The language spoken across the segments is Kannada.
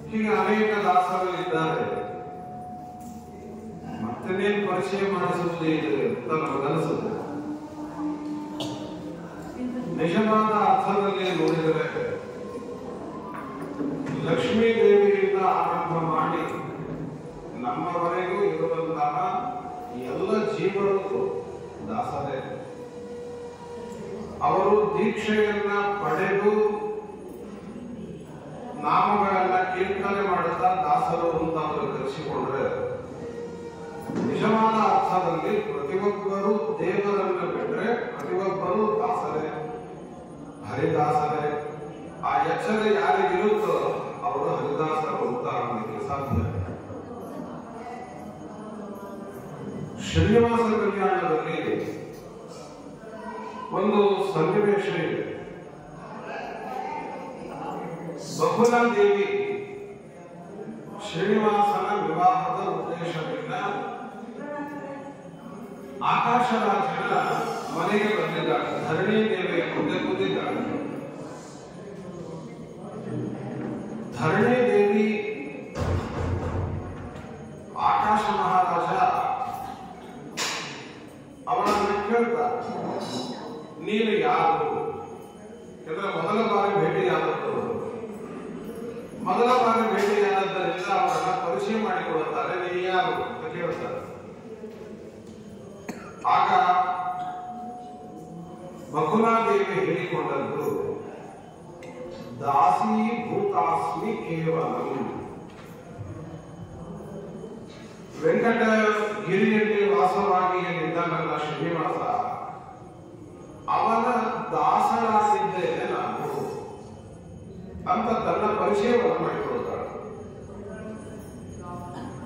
ಹೀಗೆ ಅನೇಕ ದಾಸರು ಇದ್ದಾರೆ. ಪರಿಚಯ ಮಾಡಿಸುವುದು ಇದೆ ಅಂತ ನಮಗನಿಸುತ್ತೆ. ನಿಜವಾದ ಅರ್ಥದಲ್ಲಿ ನೋಡಿದರೆ ಲಕ್ಷ್ಮೀ ದೇವಿಯಿಂದ ಆರಂಭ ಮಾಡಿ ನಮ್ಮವರೆಗೂ ಇರುವಂತಹ ಎಲ್ಲ ಜೀವರು ದಾಸರೇ. ಅವರು ದೀಕ್ಷೆಯನ್ನ ಪಡೆದು ನಾಮಗಳನ್ನ ಕೀರ್ತನೆ ಮಾಡುತ್ತಾ ದಾಸರು ಅಂತ ಅವರು ಕರೆಸಿಕೊಂಡ್ರೆ ನಿಜವಾದ ಅರ್ಥದಲ್ಲಿ ಪ್ರತಿಯೊಬ್ಬರು ದೇವರನ್ನು ಬಿಟ್ಟರೆ ಪ್ರತಿಯೊಬ್ಬರು ದಾಸರೇ, ಹರಿದಾಸರೇ. ಆ ಎಚ್ಚರ ಯಾರಿಗಿರುತ್ತೋ ಅವರು ಹರಿದಾಸರು ಅಂತ ಆಗಲಿಕ್ಕೆ ಸಾಧ್ಯ. ಶ್ರೀನಿವಾಸ ಕಲ್ಯಾಣದಲ್ಲಿ ಒಂದು ಸನ್ನಿವೇಶ ಇದೆ. ಬಕುಲಾ ದೇವಿ ಶ್ರೀನಿವಾಸನ ವಿವಾಹದ ಉದ್ದೇಶದಿಂದ ಆಕಾಶರಾಜನ ಮನೆಗೆ ಬಂದಿದ್ದಾಳೆ. ಧರಣಿ ದೇವಿಯ ಮುಂದೆ ಕೂತಿದ್ದಾಳೆ. ಧರಣಿ ದೇವಿ ಆಕಾಶ ಮಹಾರಾಜ ಅವಳನ್ನು ಕೇಳ್ತಾರೆ, ನೀನು ಯಾರು? ಯಾಕಂದ್ರೆ ಮೊದಲ ಬಾರಿ ಭೇಟಿಯಾದದ್ದರಿಂದ ಅವರನ್ನ ಪರಿಚಯ ಮಾಡಿಕೊಳ್ಳುತ್ತಾರೆ. ನೀನು ಯಾರು ಅಂತ ಕೇಳ್ತಾರೆ. ಆಗ ಬಕುಲಾದೇವಿ ಹೇಳಿಕೊಂಡದ್ದು, ದಾಸಿ ಭೂತಾಸ್ಮಿ ಕೇವಲಂ. ವೆಂಕಟಗಿರಿಯಲ್ಲಿ ವಾಸವಾಗಿ ಏನಿದ್ದ ನನ್ನ ಶ್ರೀನಿವಾಸ, ಅವನ ದಾಸನಾಗಿದ್ದೇನೆ ನಾನು ಅಂತ ತನ್ನ ಪರಿಚಯವನ್ನು ಮಾಡಿಕೊಳ್ಳುತ್ತಾಳೆ.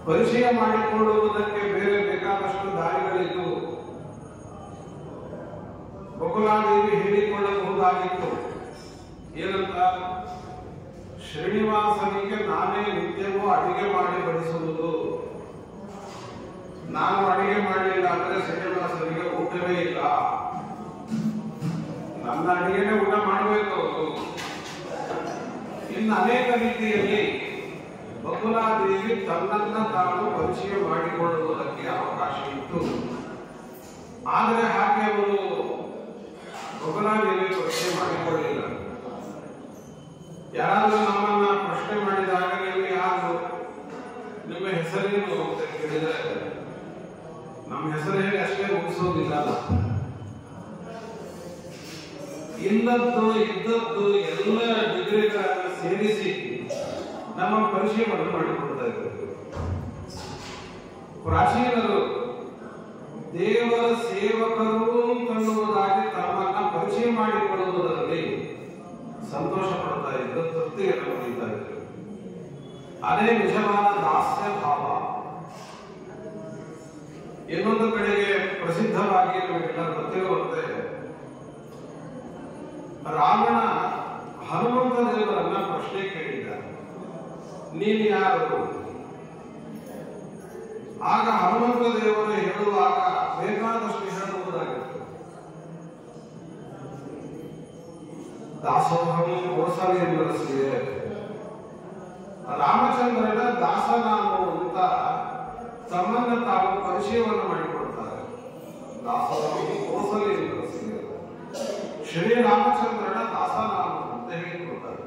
ಪರಿಚಯ ಮಾಡಿಕೊಳ್ಳುವುದಕ್ಕೆ ಬೇರೆ ಬೇಕಾದಷ್ಟು ದಾರಿಗಳಿದ್ದು ಬಕುಲಾದೇವಿ ಹೇಳಿಕೊಳ್ಳಬಹುದಾಗಿತ್ತು. ಏನಂತ? ಶ್ರೀನಿವಾಸನಿಗೆ ನಾನೇ ನಿತ್ಯವೂ ಅಡಿಗೆ ಮಾಡಿ ಬಡಿಸುವುದು. ನಾನು ಅಡಿಗೆ ಮಾಡಲಿಲ್ಲ ಅಂದ್ರೆ ಶ್ರೀನಿವಾಸನಿಗೆ ಊಟವೇ ಇಲ್ಲ. ನನ್ನ ಅಡಿಗೆನೇ ಊಟ ಮಾಡಬೇಕು. ಇನ್ನು ಅನೇಕ ರೀತಿಯಲ್ಲಿ ಬಕುಲಾದೇವಿ ತನ್ನನ್ನ ತಾನು ಪರಿಚಯ ಮಾಡಿಕೊಳ್ಳುವುದಕ್ಕೆ ಅವಕಾಶ ಇತ್ತು. ಆದರೆ ಹಾಗೆ ಅವರು ಬಕುಲಾದೇವಿ ಪರಿಚಯ ಮಾಡಿಕೊಳ್ಳಲಿಲ್ಲ. ಯಾರಾದರೂ ನಮ್ಮನ್ನ ಪ್ರಶ್ನೆ ಮಾಡಿದಾಗ ನೀವು ಯಾರು, ನಿಮ್ಮ ಹೆಸರೇನು ಅಂತ ಕೇಳಿದರೆ ನಮ್ಮ ಹೆಸರು ಹೇಳಿ ಅಷ್ಟೇ ಮುಗಿಸೋದಿಲ್ಲ. ಇಲ್ಲದ್ದು ಇದ್ದದ್ದು ಎಲ್ಲ ಡಿಗ್ರಿಗಳನ್ನು ಸೇರಿಸಿ ನಮ್ಮ ಪರಿಚಯವನ್ನು ಮಾಡಿಕೊಡ್ತಾ ಇದ್ದಾರೆ. ಪ್ರಾಚೀನರು ದೇವರ ಸೇವಕರು ಅಂತನ್ನುವುದಾಗಿ ತಮ್ಮನ್ನ ಪರಿಚಯ ಮಾಡಿಕೊಳ್ಳುವುದರಲ್ಲಿ ಸಂತೋಷ ಪಡ್ತಾ ಇದ್ದರು, ತೃಪ್ತಿಯನ್ನು ಪಡೀತಾ ಇದ್ದರು. ಅದೇ ನಿಜವಾದ ದಾಸ್ಯ ಭಾವ. ಇನ್ನೊಂದು ಕಡೆಗೆ ಪ್ರಸಿದ್ಧವಾಗಿ ನಮಗೆಲ್ಲ ಗೊತ್ತಿರುವಂತೆ ರಾವಣ ಹನುಮಂತ ದೇವರನ್ನ ಪ್ರಶ್ನೆ ಕೇಳಿದ್ದ, ನೀನು ಯಾರು? ಆಗ ಹನುಮಂತ ದೇವರು ಹೇಳುವಾಗ ಬೇಕಾದಷ್ಟು ಹೇಳುವುದಾಗಿತ್ತು. ದಾಸೋಹಂ ಕೋಸಲೇಂದ್ರಸ್ಯ, ರಾಮಚಂದ್ರನ ದಾಸ ನಾನು ಅಂತ ತಮ್ಮನ್ನ ತಾವು ಪರಿಚಯವನ್ನು ಮಾಡಿಕೊಡ್ತಾರೆ. ದಾಸೋಹಂ ಕೋಸಲೇಂದ್ರಸ್ಯ, ಶ್ರೀರಾಮಚಂದ್ರನ ದಾಸ ನಾನು ಅಂತ ಹೇಳಿಕೊಡ್ತಾರೆ.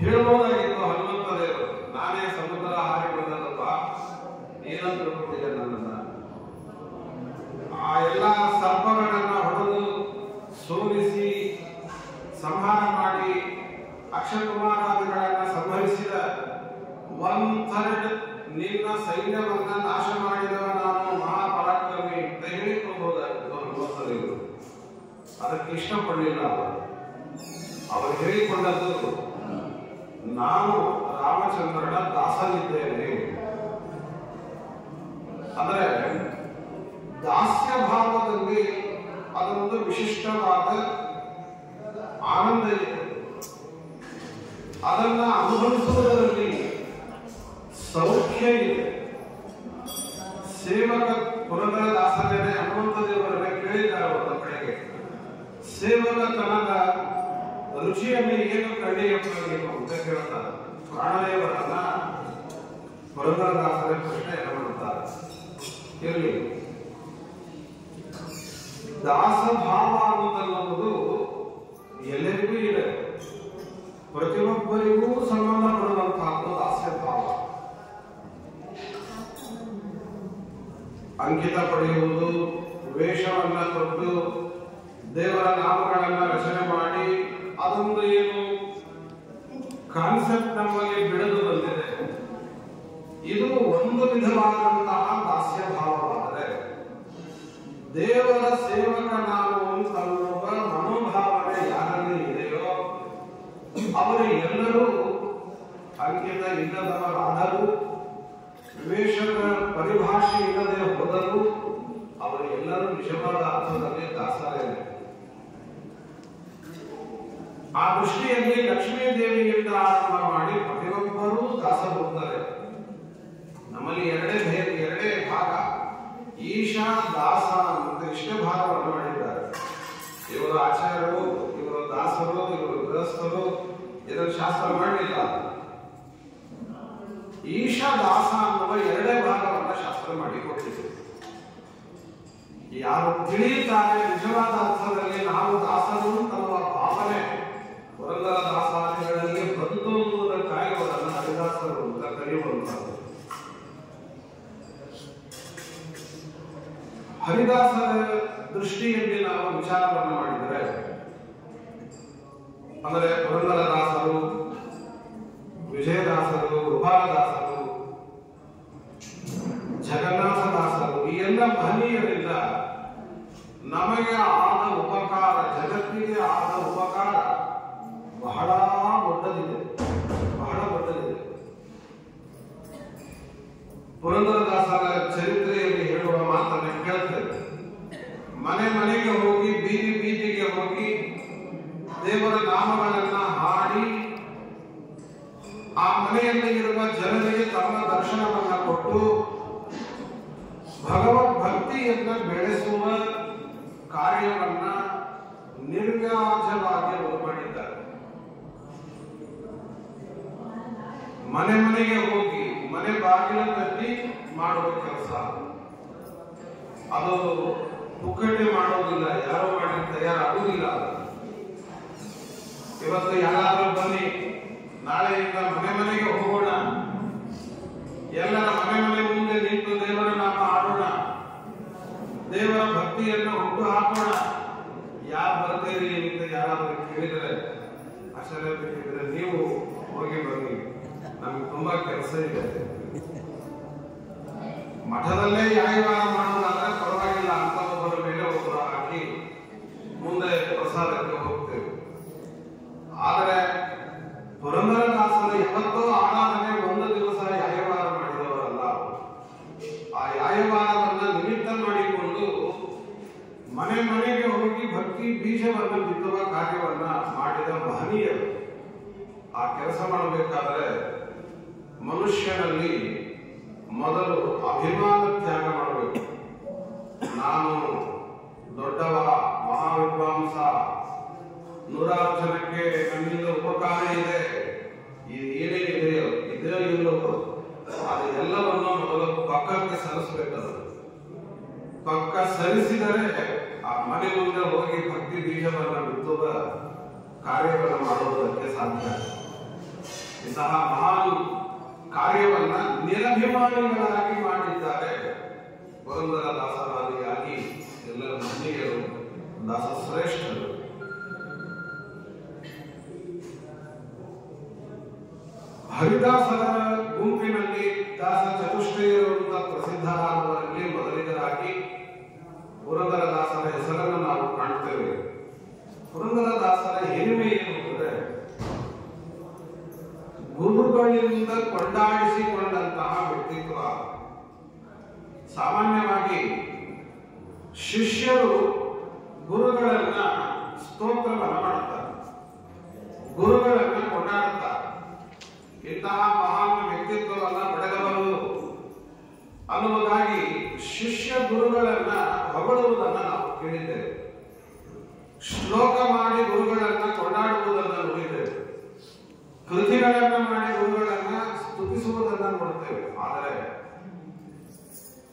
ಹೇಳಬಹುದಾಗಿತ್ತು ಹನುಮಂತ ದೇವರು, ನಾನೇ ಸಮುದ್ರ ಹಾರಿ ಬಂದದಪ್ಪ, ಏನಂತ ತಿಳ್ಕೊಂಡಿದ್ದೆ ನನ್ನನ್ನ. ಆ ಎಲ್ಲ ಸರ್ಪಗಳನ್ನ ಹೊಡೆದು ಸೋಲಿಸಿ ಸಂಹಾರ ಮಾಡಿ ಅಕ್ಷಕುಮಾರಾದಿಗಳನ್ನ ಸಂಹರಿಸಿದ 1/3 ನಿನ್ನ ಸೈನ್ಯವನ್ನ ನಾಶ ಮಾಡಿದವ ನಾನು ಮಹಾಪರಾಕ್ರಮಿ ಅಂತ ಹೇಳಿಕೊಳ್ಳಬಹುದಾಗಿತ್ತು ಹನುಮಂತ ದೇವರು. ಅದಕ್ಕೆ ಇಷ್ಟಪಡಲಿಲ್ಲ ಅವರು ಹೇಳಿಕೊಂಡದ್ದು, ನಾನು ರಾಮಚಂದ್ರನ ದಾಸನಿದ್ದೇನೆ. ಅಂದ್ರೆ ದಾಸ್ಯ ಭಾವದಲ್ಲಿ ಅದೊಂದು ವಿಶಿಷ್ಟವಾದ ಆನಂದ ಇದೆ. ಅದನ್ನ ಅನುಭವಿಸುವುದರಲ್ಲಿ ಸೌಖ್ಯ ಇದೆ. ಸೇವಕ ಪುರಂದರ ದಾಸರೇನೆ ಹನುಮಂತ ದೇವರನ್ನ ಕೇಳಿದ್ದಾರೆ ಒಂದು ಕಡೆಗೆ, ಸೇವಕತನದ ರುಚಿಯಲ್ಲಿ ಏನು ಕಂಡಿಯಪ್ಪಬೇಕು ಅಂತ ಕೇಳ್ತಾರೆ. ಪ್ರಾಣದೇವರನ್ನ ಪುರಂದರದಾಸರೇ ಪ್ರಶ್ನೆಯನ್ನು ಮಾಡುತ್ತಾರೆ. ಇರಲಿ. ದಾಸಭಾವ ಅನ್ನುವುದು ಎಲ್ಲರಿಗೂ ಇದೆ, ಪ್ರತಿಯೊಬ್ಬರಿಗೂ ಸಂಬಂಧಪಡುವಂತಹದ್ದು ದಾಸ್ಯ ಭಾವ. ಅಂಕಿತ ಪಡೆಯುವುದು, ವೇಷವನ್ನ ತೊಟ್ಟು ದೇವರ ನಾಮಗಳನ್ನ ರಚನೆ ಮಾಡಿ ಅದೊಂದು ಏನು ಕಾನ್ಸೆಪ್ಟ್ ನಮ್ಮಲ್ಲಿ ಬೆಳೆದು ಬಂದಿದೆ. ಇದು ಒಂದು ವಿಧವಾದಂತಹ ದಾಸ್ಯ ಭಾವವಾದರೆ, ದೇವರ ಸೇವಕ ನಾನು ಅಂತನ್ನುವ ಮನೋಭಾವನೆ ಯಾರಲ್ಲಿ ಇದೆಯೋ ಅವರು ಎಲ್ಲರೂ ಅಂಕಿತ ಇಲ್ಲದವರಾದರೂ, ವೇಷದ ಪರಿಭಾಷೆ ಇಲ್ಲದೆ ಹೋದರೂ ಅವರು ಎಲ್ಲರೂ ನಿಜವಾದ ಅರ್ಥದಲ್ಲಿ ದಾಸರೇನೆ. ಆ ದೃಷ್ಟಿಯಲ್ಲಿ ಲಕ್ಷ್ಮೀ ದೇವಿಯಿಂದ ಆರಂಭ ಮಾಡಿ ಪ್ರತಿಯೊಬ್ಬರೂ ದಾಸರಾಗುತ್ತಾರೆ. ನಮ್ಮಲ್ಲಿ ಎರಡೇ ಭಾಗ, ಈಶಾ ದಾಸ ಅಂತ ಇಷ್ಟೇ ಭಾಗವನ್ನು ಮಾಡಿದ್ದಾರೆ. ಇವರು ಆಚಾರ್ಯರು, ಇವರು ದಾಸರು, ಇವರು ಗೃಹಸ್ಥರು, ಇದನ್ನು ಶಾಸ್ತ್ರ ಮಾಡಲಿಲ್ಲ. ಈಶಾ ದಾಸ ಅನ್ನುವ ಎರಡೇ ಭಾಗವನ್ನ ಶಾಸ್ತ್ರ ಮಾಡಿ ಕೊಟ್ಟಿದೆ. ಯಾರು ತಿಳಿಯುತ್ತಾರೆ ನಿಜವಾದ ಅರ್ಥದಲ್ಲಿ ನಾವು ದಾಸರು ಅನ್ನುವ ಭಾವನೆ ಪುರಂದರ ದಾಸಾದಿಗಳಲ್ಲಿ ಬಂತು ಅನ್ನುವುದಕ್ಕಾಗಿ ಅವರನ್ನು ಹರಿದಾಸರು ಅಂತ ಕರೆಯುವಂತದ್ದು. ಹರಿದಾಸರ ದೃಷ್ಟಿಯಲ್ಲಿ ನಾವು ವಿಚಾರವನ್ನು ಮಾಡಿದರೆ, ಅಂದರೆ ಪುರಂದರ ದಾಸರು, ವಿಜಯದಾಸರು, ಗೋಪಾಲದಾಸರು, ಜಗನ್ನಾಥದಾಸರು, ಈ ಎಲ್ಲ ಮಹನೀಯರಿಂದ ನಮಗೆ ಆದ ಉಪಕಾರ, ಜಗತ್ತಿಗೆ ಆದ ಉಪಕಾರ ಬಹಳ ದೊಡ್ಡದಿದೆ, ಬಹಳ ದೊಡ್ಡದಿದೆ. ಪುರಂದರದಾಸರ ಚರಿತ್ರೆಯಲ್ಲಿ ಹೇಳುವ ಮಾತನ್ನು ಕೇಳ್ತೇವೆ. ಮನೆ ಮನೆಗೆ ಹೋಗಿ, ಬೀದಿ ಬೀದಿಗೆ ಹೋಗಿ ದೇವರ ನಾಮಗಳನ್ನ ಹಾಡಿ ಆ ಮನೆಯಲ್ಲಿ ಇರುವ ಜನರಿಗೆ ತಮ್ಮ ದರ್ಶನವನ್ನ ಕೊಟ್ಟು ಭಗವದ್ ಭಕ್ತಿಯನ್ನ ಬೆಳೆಸುವ ಕಾರ್ಯವನ್ನ ನಿರ್ವ್ಯಾಜವಾಗಿ ಮಾಡಿದ್ದಾರೆ. ಮನೆ ಮನೆಗೆ ಹೋಗಿ ಮನೆ ಬಾಗಿಲ ತಟ್ಟಿ ಮಾಡುವ ಕೆಲಸ, ಅದು ಪುಕ್ಕಟೆ ಮಾಡೋದಿಲ್ಲ, ಯಾರು ಮಾಡಿ ತಯಾರಾಗುವುದಿಲ್ಲ. ಇವತ್ತು ಯಾರಾದ್ರೂ ಬನ್ನಿ, ನಾಳೆಯಿಂದ ಮನೆ ಮನೆಗೆ ಹೋಗೋಣ, ಎಲ್ಲರ ಮನೆ ಮುಂದೆ ನಿಂತು ದೇವರ ನಾಮ ಆಡೋಣ, ದೇವರ ಭಕ್ತಿಯನ್ನು ಹುಟ್ಟು ಹಾಕೋಣ, ಯಾರು ಬರ್ತೀರಿ ಅಂತ ಯಾರಾದ್ರೂ ಕೇಳಿದರೆ, ಆಶ್ಚರ್ಯ ಬೇಕಿದ್ರೆ ನೀವು ಹೋಗಿ ಬನ್ನಿ, ನಮ್ಗೆ ತುಂಬಾ ಕೆಲಸ ಇದೆ. ಮಠದಲ್ಲೇ ಯಾಯವಾರ ಮಾಡೋದಾದ್ರೆ ಪರವಾಗಿಲ್ಲ ಅಂತ ಒಬ್ಬರ ಮೇಲೆ ಒಬ್ಬರು ಹಾಕಿ ಮುಂದೆ ಪ್ರಸಾದಕ್ಕೆ ಹೋಗ್ತೇವೆ. ಆದರೆ ಪುರಂದರದಾಸರು ಯಾವತ್ತೋ ಆರಾಧನೆ ಒಂದು ದಿವಸ ಯಾಯವಾರ ಮಾಡಿದವರಲ್ಲ. ಆ ಯಾಯವಾರವನ್ನ ನಿಮಿತ್ತ ಮಾಡಿಕೊಂಡು ಮನೆ ಮನೆಗೆ ಹೋಗಿ ಭಕ್ತಿ ಬೀಜವನ್ನು ಬಿತ್ತುವ ಕಾರ್ಯವನ್ನ ಮಾಡಿದ ಮಹನೀಯರು. ಆ ಕೆಲಸ ಮಾಡಬೇಕಾದರೆ ಮನುಷ್ಯನಲ್ಲಿ ಮೊದಲು ಅಭಿಮಾನ ತ್ಯಾಗ ಮಾಡಬೇಕು. ನಾನು ದೊಡ್ಡವ, ಮಹಾವಿದ್ವಾಂಸ, 100 ಜನಕ್ಕೆ ನನ್ನಿಂದ ಉಪಕಾರ ಇದೆ, ಏನೇನಿದೆಯೋ ಇದೆಯೋ ಇಲ್ಲವೋ ಅದು ಎಲ್ಲವನ್ನು ಮೊದಲು ಪಕ್ಕಕ್ಕೆ ಸರಿಸಬೇಕದು. ಪಕ್ಕ ಸರಿಸಿದರೆ ಆ ಮನೆ ಮುಂದೆ ಹೋಗಿ ಭಕ್ತಿ ಬೀಜವನ್ನು ಬಿತ್ತುವ ಕಾರ್ಯವನ್ನು ಮಾಡುವುದಕ್ಕೆ ಸಾಧ್ಯ. ಇಂತಹ ಮಹಾನ್ ಕಾರ್ಯವನ್ನ ನಿರಭಿಮಾನಿಗಳಾಗಿ ಮಾಡಿದ್ದಾರೆ ಪುರಂದರ ದಾಸರಾದಿಯಾಗಿ ಎಲ್ಲ ಮಹನೀಯರು, ದಾಸಶ್ರೇಷ್ಠರು. ಹರಿದಾಸರ ಗುಂಪಿನಲ್ಲಿ ದಾಸ ಚತುಷ್ಟಯರು ಅಂತ ಪ್ರಸಿದ್ಧರಾದವರಲ್ಲಿ ಮೊದಲಿಗರಾಗಿ ಪುರಂದರ ದಾಸರ ಹೆಸರನ್ನು ನಾವು ಕಾಣ್ತೇವೆ. ಪುರಂದರ ದಾಸರ ಹಿರಿಮೆ ಏನು ಅಂದರೆ, ಗುರುಗಳಿಂದ ಕೊಂಡಾಡಿಸಿಕೊಂಡಂತಹ ವ್ಯಕ್ತಿತ್ವ. ಸಾಮಾನ್ಯವಾಗಿ ಶಿಷ್ಯರು ಗುರುಗಳನ್ನ ಸ್ತೋತ್ರವನ್ನ ಮಾಡುತ್ತಾರೆ, ಗುರುಗಳನ್ನ ಕೊಂಡಾಡುತ್ತಾರೆ. ಇಂತಹ ಮಹಾನ್ ವ್ಯಕ್ತಿತ್ವವನ್ನ ಪಡೆದವರು ಅನ್ನುವುದಾಗಿ ಶಿಷ್ಯ ಗುರುಗಳನ್ನ ಹೊಗಳುವುದನ್ನ ನಾವು ಕೇಳಿದ್ದೇವೆ. ಶ್ಲೋಕ ಮಾಡಿ ಗುರುಗಳನ್ನ ಕೊಂಡಾಡುವುದನ್ನ ನೋಡಿದ್ದೇವೆ, ಕೃತಿಗಳನ್ನ ಮಾಡಿ ಗುರುಗಳನ್ನ ಸ್ತುತಿಸುವುದನ್ನ ನೋಡುತ್ತೇವೆ. ಆದರೆ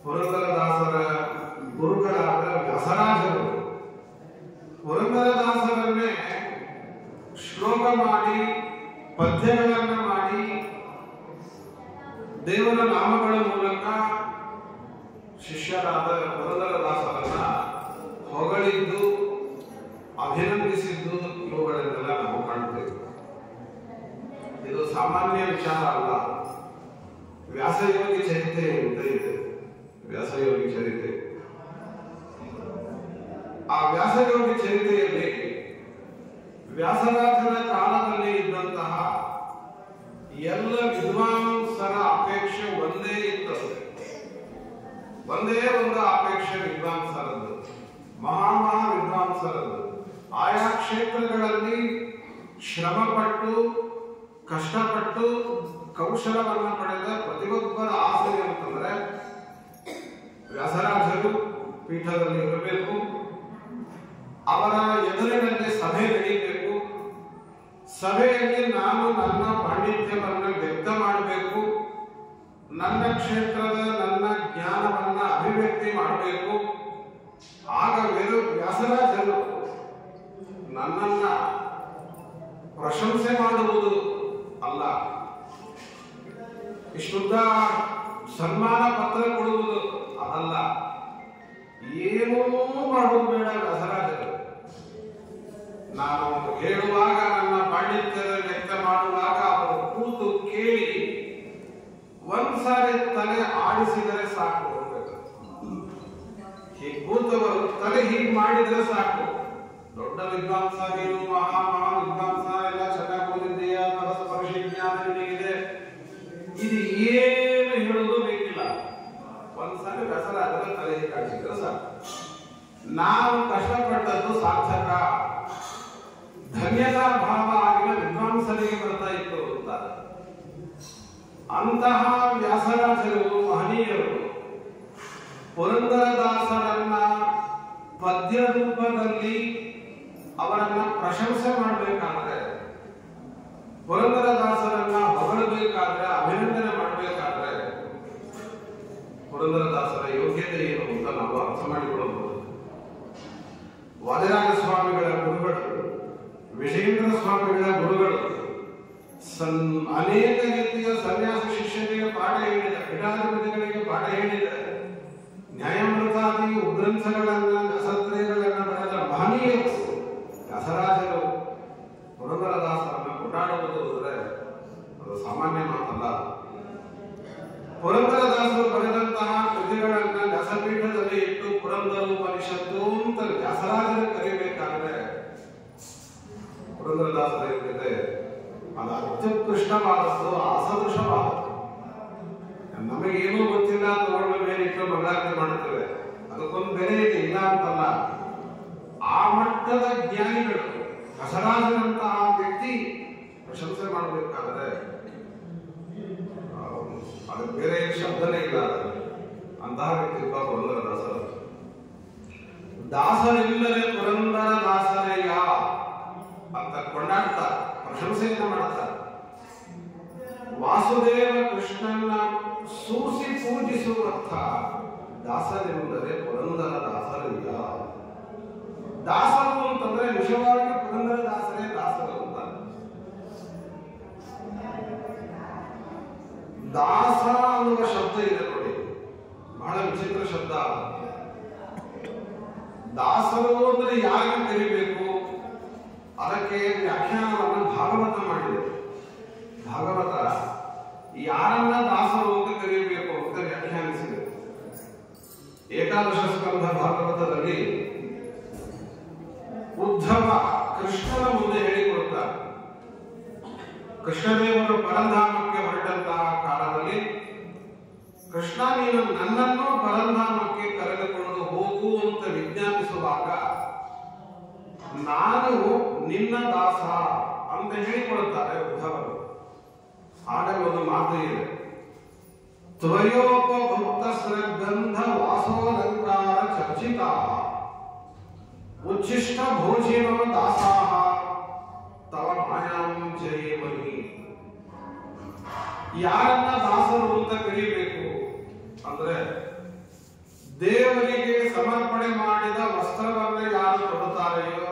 ಪುರಂದರದಾಸರ ದೇವರ ನಾಮಗಳ ಮೂಲಕ ಶಿಷ್ಯರಾದ ಪುರಂದರದಾಸರನ್ನ ಹೊಗಳಿದ್ದು, ಅಭಿನಂದಿಸಿದ್ದು ಇವುಗಳನ್ನೆಲ್ಲ ನಾವು ಕಾಣುತ್ತೇವೆ. ಇದು ಸಾಮಾನ್ಯ ವಿಚಾರ ಅಲ್ಲ. ವ್ಯಾಸಯೋಗಿ ಚರಿತೆ ಅಂತ ಇದೆ. ವ್ಯಾಸಯೋಗಿ ಚರಿತೆ, ಆ ವ್ಯಾಸಯೋಗಿ ಚರಿತೆಯಲ್ಲಿ ವ್ಯಾಸರಾಜರ ಕಾಲದಲ್ಲಿ ಇದ್ದಂತಹ ಎಲ್ಲ ವಿದ್ವಾಂಸರ ಅಪೇಕ್ಷೆ ಒಂದೇ ಇತ್ತು. ಒಂದೇ ಒಂದು ಅಪೇಕ್ಷೆ ವಿದ್ವಾಂಸರದ್ದು, ಮಹಾ ವಿದ್ವಾಂಸರದ್ದು. ಆಯಾ ಕ್ಷೇತ್ರಗಳಲ್ಲಿ ಶ್ರಮಪಟ್ಟು ಕಷ್ಟಪಟ್ಟು ಕೌಶಲವನ್ನು ಪಡೆದ ಪ್ರತಿಯೊಬ್ಬರ ಆಸೆ ಅಂತಂದ್ರೆ ವ್ಯಾಸರಾಜರು ಪೀಠದಲ್ಲಿ ಇರಬೇಕು, ಅವರ ಎದುರಿನಲ್ಲಿ ಸಭೆ ನಡೀಬೇಕು, ಸಭೆಯಲ್ಲಿ ನಾನು ನನ್ನ ಪಾಂಡಿತ್ಯವನ್ನು ವ್ಯಕ್ತ ಮಾಡಬೇಕು, ನನ್ನ ಕ್ಷೇತ್ರದ ನನ್ನ ಜ್ಞಾನವನ್ನ ಅಭಿವ್ಯಕ್ತಿ ಮಾಡಬೇಕು. ಆಗ ವ್ಯಾಸರಾಜರು ನನ್ನನ್ನ ಪ್ರಶಂಸೆ ಮಾಡುವುದು ಅಲ್ಲ, ಇಷ್ಟುದ್ದ ಸನ್ಮಾನ ಪತ್ರ ಕೊಡುವುದು ಅದಲ್ಲ, ಏನೂ ಮಾಡುವುದು ಬೇಡ. ವ್ಯಾಸರಾಜರು ನಾನು ಹೇಳುವಾಗ, ನನ್ನ ಪಾಂಡಿತ್ಯದ ವ್ಯಕ್ತ ಮಾಡುವಾಗ ಅವರು ಕೂತು ಕೇಳಿ ಒಂದ್ಸಾರಿ ತಲೆ ಆಡಿಸಿದರೆ ಸಾಕು. ಹೀಗೆ ಕೂತವರು ತಲೆ ಹೀಗೆ ಮಾಡಿದ್ರೆ ಸಾಕು. ದೊಡ್ಡ ವಿದ್ವಾಂಸ, ನೀನು ಮಹಾ ವಿದ್ವಾಂಸ, ಎಲ್ಲ ಚೆನ್ನಾಗಿ ಓದಿದ್ದೀಯಾ, ಪರಸ್ಪರ ಜ್ಞಾನ ನಿನಗಿದೆ, ಇದು ಏನು ಹೇಳೋದು ಬೇಕಿಲ್ಲ. ಒಂದ್ಸಾರಿ ವ್ಯಾಸರಾಜರ ತಲೆ ಹೀಗೆ ಆಡಿಸಿದ್ರೆ ಸಾಕು. ನಾವು ಕಷ್ಟಪಟ್ಟದ್ದು ಸಾರ್ಥಕ, ಧನ್ಯತಾ ಭಾವ ಆಗಿನ ವಿದ್ವಾಂಸರಿಗೆ ಬರ್ತಾ ಇತ್ತು ಅಂತ. ಅಂತಹ ವ್ಯಾಸರಾಜರು ಮಹನೀಯರು ಪುರಂದರದಾಸರನ್ನ ಪದ್ಯ ರೂಪದಲ್ಲಿ ಅವರನ್ನ ಪ್ರಶಂಸೆ ಮಾಡಬೇಕಾದ್ರೆ, ಪುರಂದರದಾಸರನ್ನ ಹೊಗಳಬೇಕಾದ್ರೆ, ಅಭಿನಂದನೆ ಮಾಡಬೇಕಾದ್ರೆ ಪುರಂದರದಾಸರ ಯೋಗ್ಯತೆ ಏನು ಅಂತ ನಾವು ಅರ್ಥ ಮಾಡಿಕೊಳ್ಳಬಹುದು. ವಾದಿರಾಜ ಸ್ವಾಮಿಗಳ ಗುರುಗಳು, ವಿಜಯೇಂದ್ರ ಸ್ವಾಮಿಗಳ ಗುರುಗಳು ಅನೇಕ ರೀತಿಯ ಸನ್ಯಾಸ ಶಿಷ್ಯರಿಗೆ ಪಾಠ ಹೇಳಿದ, ಪೀಠಾಧಿಪತಿಗಳಿಗೆ ಪಾಠ ಹೇಳಿದ, ನ್ಯಾಯಾಮೃತಾದಿ ಉಗ್ರಂಥಗಳನ್ನ ಅಸತ್ರೇಗಳನ್ನ ಬರೆದ ಮಹನೀಯರು ವ್ಯಾಸರಾಜರು ಪುರಂದರದಾಸರನ್ನು ಕೊಂಡಾಡುವುದು ಅಂದರೆ ಅದು ಸಾಮಾನ್ಯ ಮಾತಲ್ಲ. ಪುರಂದರದಾಸರು ಬರೆದಂತಹ ಕೃತಿಗಳನ್ನ ವ್ಯಾಸಪೀಠದಲ್ಲಿ ಇಟ್ಟು ಪುರಂದರೋಪನಿಷತ್ತು ಅಂತ ವ್ಯಾಸರಾಜರು ಕರಿಬೇಕಾದ್ರೆ ಪುರಂದರದಾಸರ ಜೊತೆ ಅದು ಅತ್ಯುತ್ಕೃಷ್ಟವಾದದ್ದು, ಅಸದೃಶವಾದದ್ದು. ನಮಗೇನೂ ಗೊತ್ತಿಲ್ಲ, ತಗೊಂಡ ಮೇಲೆ ಇಟ್ಟು ಮಂಗಳಾರತಿ ಮಾಡುತ್ತೇವೆ, ಅದಕ್ಕೊಂದು ಬೆಲೆ ಇದೆ, ಇಲ್ಲ ಅಂತಲ್ಲ. ಆ ಮಟ್ಟದ ಜ್ಞಾನಿಗಳು, ವ್ಯಾಸರಾಜರಂತಹ ವ್ಯಕ್ತಿ ಪ್ರಶಂಸೆ ಮಾಡಬೇಕಾದ್ರೆ ಅದಕ್ಕೆ ಬೇರೆ ಶಬ್ದನೇ ಇಲ್ಲ. ಅಂತಹ ವ್ಯಕ್ತಿತ್ವ ಪುರಂದರದಾಸರು. ದಾಸರಿಲ್ಲದೆ ಪುರಂದರ ದಾಸರಯ್ಯ ಅಂತ ಕೊಂಡಾಡ್ತಾರೆ, ಪ್ರಶಂಸೆಯನ್ನ ಮಾಡ್ತಾರೆ. ವಾಸುದೇವ ಕೃಷ್ಣನ್ನ ಸೂಸಿ ಪೂಜಿಸುವಂಥ ದಾಸರೆಂದರೆ ಪುರಂದರ ದಾಸರಯ್ಯ. ದಾಸರು ಅಂತಂದ್ರೆ ನಿಜವಾಗಿ ಪುರಂದರ ದಾಸರೇ ದಾಸರು ಅಂತ. ದಾಸ ಅನ್ನುವ ಶಬ್ದ ಇದೆ ನೋಡಿ, ಬಹಳ ವಿಚಿತ್ರ ಶಬ್ದ. ದಾಸರು ಅಂದ್ರೆ ಯಾರಿಗೆ ಕರಿಬೇಕು, ಅದಕ್ಕೆ ವ್ಯಾಖ್ಯಾನವನ್ನು ಭಾಗವತ ಮಾಡಿದೆ. ಭಾಗವತ ಯಾರನ್ನ ದಾಸರು ಅಂತ ಕರೆಯಬೇಕು ಅಂತ ವ್ಯಾಖ್ಯಾನಿಸಿದೆ. ಏಕಾದಶ ಸ್ಕಂಧ ಭಾಗವತದಲ್ಲಿ ಉದ್ಧವ ಕೃಷ್ಣನ ಮುಂದೆ ಹೇಳಿಕೊಡುತ್ತಾರೆ. ಕೃಷ್ಣದೇವರು ಪರಂಧಾಮಕ್ಕೆ ಹೊರಟಂತಹ ಕಾಲದಲ್ಲಿ, ಕೃಷ್ಣ ನೀನು ನನ್ನನ್ನು ಪರಂಧಾಮಕ್ಕೆ ಕರೆದುಕೊಂಡು ಹೋಗು ಅಂತ ವಿಜ್ಞಾಪಿಸುವಾಗ, ನಾನು ನಿನ್ನ ದಾಸ ಅಂತ ಹೇಳಿಕೊಡುತ್ತಾರೆ ಉದ್ಧವರು. ಹಾಗಾಗಿ ಒಂದು ಮಾತು ಇದೆ, ತ್ವಯೋಪಭುಕ್ತ ಸ್ರಗಂಧ ವಾಸೋಲಂಕಾರ ಚರ್ಚಿತ ಉಚ್ಛಿಷ್ಟ ಭೋಜಿನೋ ದಾಸಾಹ ತವ ಮಾಯಾಂ ಜಯೇಮಹಿ. ಯಾರನ್ನ ದಾಸರು ಅಂತ ಕರೀಬೇಕು ಅಂದ್ರೆ, ದೇವರಿಗೆ ಸಮರ್ಪಣೆ ಮಾಡಿದ ವಸ್ತ್ರವನ್ನ ಯಾರು ಕೊಡುತ್ತಾರೆಯೋ,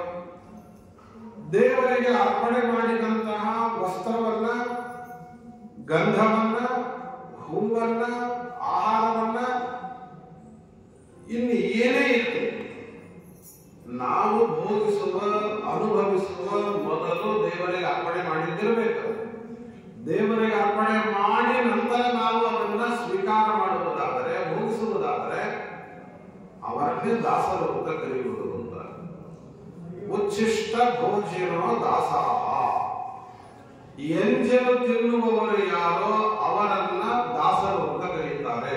ದೇವರಿಗೆ ಅರ್ಪಣೆ ಮಾಡಿದಂತಹ ವಸ್ತ್ರವನ್ನ, ಗಂಧವನ್ನ, ಹೂವನ್ನ, ಆಹಾರವನ್ನ, ಇನ್ನು ಏನೇ ಇತ್ತು ನಾವು ಭೋಗಿಸುವ, ಅನುಭವಿಸುವ ಮೊದಲು ದೇವರಿಗೆ ಅರ್ಪಣೆ ಮಾಡಿದ್ದಿರಬೇಕು. ದೇವರಿಗೆ ಅರ್ಪಣೆ ಮಾಡಿ ನಂತರ ನಾವು ಅದನ್ನ ಸ್ವೀಕಾರ ಮಾಡುವುದಾದರೆ, ಭೋಗಿಸುವುದಾದರೆ ಅವರನ್ನೇ ದಾಸರು ಅಂತ ಕರೆಯುವುದು ಅಂತ. ಉಚ್ಚಿಷ್ಟ ಭೋಜಿನೋ ದಾಸಾಹ. ಎಂಜಲು ತಿನ್ನುವವರು ಯಾರೋ ಅವರನ್ನ ದಾಸರು ಅಂತ ಕರೆಯುತ್ತಾರೆ.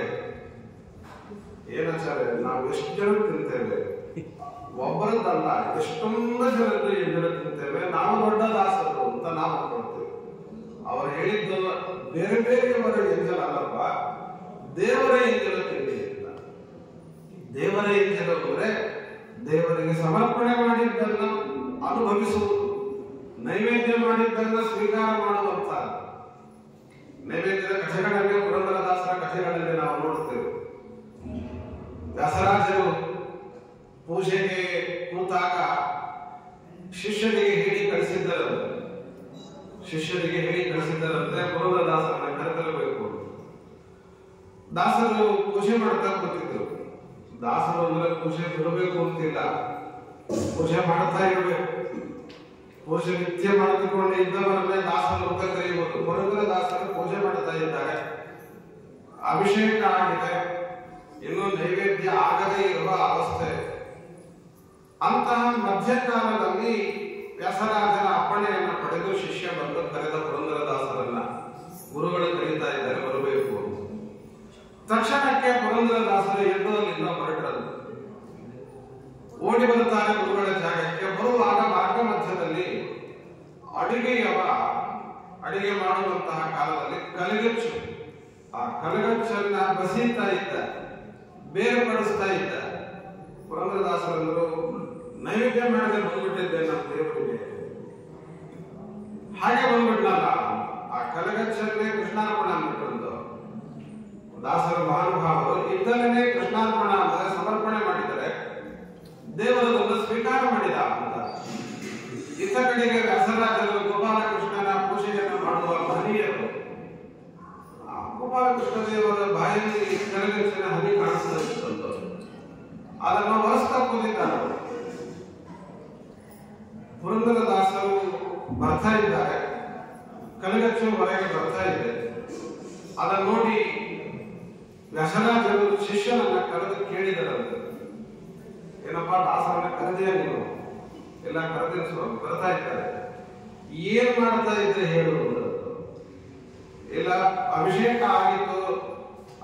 ಏನಾಚಾರ್ಯ, ನಾವು ಎಷ್ಟು ಜನ ತಿಂತೇವೆ? ಒಬ್ಬರದ್ದಲ್ಲ, ಎಷ್ಟೊಂದು ಜನರು ಎಂಜಲು ತಿಂತೇವೆ. ನಾವು ದೊಡ್ಡ ದಾಸರು ಅಂತ ನಾವು ಅನ್ಕೊಳ್ತೇವೆ. ಅವರು ಹೇಳಿದ್ದು ಬೇರೆ ಬೇರೆಯವರ ಎಂಜಲ ಅಲ್ಲಪ್ಪ, ದೇವರ ಎಂಜಲು ತಿಂಡಿಯಿಲ್ಲ. ದೇವರ ಎಂಜಲು ಅಂದರೆ ದೇವರಿಗೆ ಸಮರ್ಪಣೆ ಮಾಡಿದ್ದನ್ನ ಅನುಭವಿಸುವುದು, ನೈವೇದ್ಯ ಮಾಡಿದ್ದನ್ನ ಸ್ವೀಕಾರ ಮಾಡುವಂತ. ನೈವೇದ್ಯದ ಕಥೆಗಳಲ್ಲಿ, ಪುರಂದರದಾಸರ ಕಥೆಗಳಲ್ಲಿ ನಾವು ನೋಡುತ್ತೇವೆ. ವ್ಯಾಸರಾಜರು ಪೂಜೆಗೆ ಕೂತಾಗ ಶಿಷ್ಯರಿಗೆ ಹೇಳಿ ಕಳಿಸಿದ್ದರಂತೆ ಪುರಂದರದಾಸರನ್ನ ಕರೆತರಬೇಕು. ದಾಸರು ಪೂಜೆ ಮಾಡ್ತಾ ಕೂತಿದ್ರು. ದಾಸರು ಅಂದ್ರೆ ಪೂಜೆ ಬಿಡಬೇಕು ಅಂತಿಲ್ಲ, ಪೂಜೆ ಮಾಡ್ತಾ ಇರಬೇಕು. ಪೂಜೆ ನಿತ್ಯ ಮಾಡಿಕೊಂಡು ಇದ್ದವರನ್ನೇ ದಾಸರು ಅಂತ ಕರೆಯುವುದು. ಪುರಂದರದಾಸರು ಪೂಜೆ ಮಾಡ್ತಾ ಇದ್ದಾರೆ, ಅಭಿಷೇಕ ಆಗಿದೆ, ಇನ್ನೂ ನೈವೇದ್ಯ ಆಗದೇ ಇರುವ ಅವಸ್ಥೆ. ಅಂತಹ ಮಧ್ಯಕಾಲದಲ್ಲಿ ವ್ಯಾಸರಾಜರ ಅಪ್ಪಣೆಯನ್ನು ಪಡೆದು ಶಿಷ್ಯ ಬಂದು ಕರೆದ ಪುರಂದರದಾಸರನ್ನ ಗುರುಗಳು ಕರೀತಾ ಇದ್ದಾರೆ, ಬರಬೇಕು. ತಕ್ಷಣಕ್ಕೆ ಪುರಂದರದಾಸರು ಎನ್ನುವಲ್ಲಿಂದ ಹೊರಟರು. ಓಡಿ ಬರುತ್ತಾರೆ ಗುರುಗಳ ಜಾಗಕ್ಕೆ. ಬರುವಾಗ ಮಾರ್ಗ ಮಧ್ಯದಲ್ಲಿ ಅಡಿಗೆ ಮಾಡುವಂತಹ ಕಾಲದಲ್ಲಿ ಕಲಗಚ್ಚು, ಆ ಕಲಗಚ್ಚನ್ನ ಬಸೀತಾ ಇದ್ದ, ಬೇರ್ಪಡಿಸ್ತಾ ಇದ್ದ. ಪುರಂದರದಾಸರಂದರು, ನೈವೇದ್ಯ ಮಾಡಿದ್ರೆ ಬಂದ್ಬಿಟ್ಟಿದ್ದೆ ನಮ್ಮ ದೇವರಿಗೆ. ಹಾಗೆ ಬಂದ್ಬಿಟ್ನಲ್ಲ, ಆ ಕಲಗಚ್ಚನ್ನೇ ಕೃಷ್ಣಾರ್ಪಣ ಅಂದ್ಬಿಟ್ಟು ದಾಸರ ಮಹಾನುಭಾವರು ಇದ್ದಲೇ ಕೃಷ್ಣಾರ್ಪಣ ಅಂದರೆ ಸಮರ್ಪಣೆ ಮಾಡಿದರೆ ದೇವರದನ್ನು ಸ್ವೀಕಾರ ಮಾಡಿದ ಅಂತ. ಇತ್ತ ಕಡೆಗೆ ವ್ಯಾಸರಾಜರು ಗೋಪಾಲಕೃಷ್ಣನ ಪೂಜೆಯನ್ನು ಮಾಡುವ ಮಹನೀಯರು. ಗೋಪಾಲಕೃಷ್ಣ ದೇವರ ಬಾಯಲ್ಲಿ ಕಲಗಚ್ಚಿನ ಹನಿ ಕಾಣಿಸಿದಂತ ಅದನ್ನು ಒರೆಸ್ತಾ ಕೂತಿದ್ದಾರೆ. ಪುರಂದರದಾಸರು ಬರ್ತಾ ಇದ್ದಾರೆ, ಕಲಗಚ್ಚು ಹೊರಗೆ ಬರ್ತಾ ಇದೆ. ಅದನ್ನು ನೋಡಿ ವ್ಯಾಸರಾಜರು ಶಿಷ್ಯನನ್ನ ಕರೆದು ಕೇಳಿದರಂತೆ, ಏನಪ್ಪಾ ದಾಸರನ್ನ ಕರೆದಿಯ ನೀನು? ಎಲ್ಲ ಕರೆದಿರಿಸುವ ಬರ್ತಾ ಇದ್ದಾರೆ, ಏನ್ ಮಾಡ್ತಾ ಇದ್ರೆ ಹೇಳುವುದು? ಇಲ್ಲ ಅಭಿಷೇಕ ಆಗಿತ್ತು,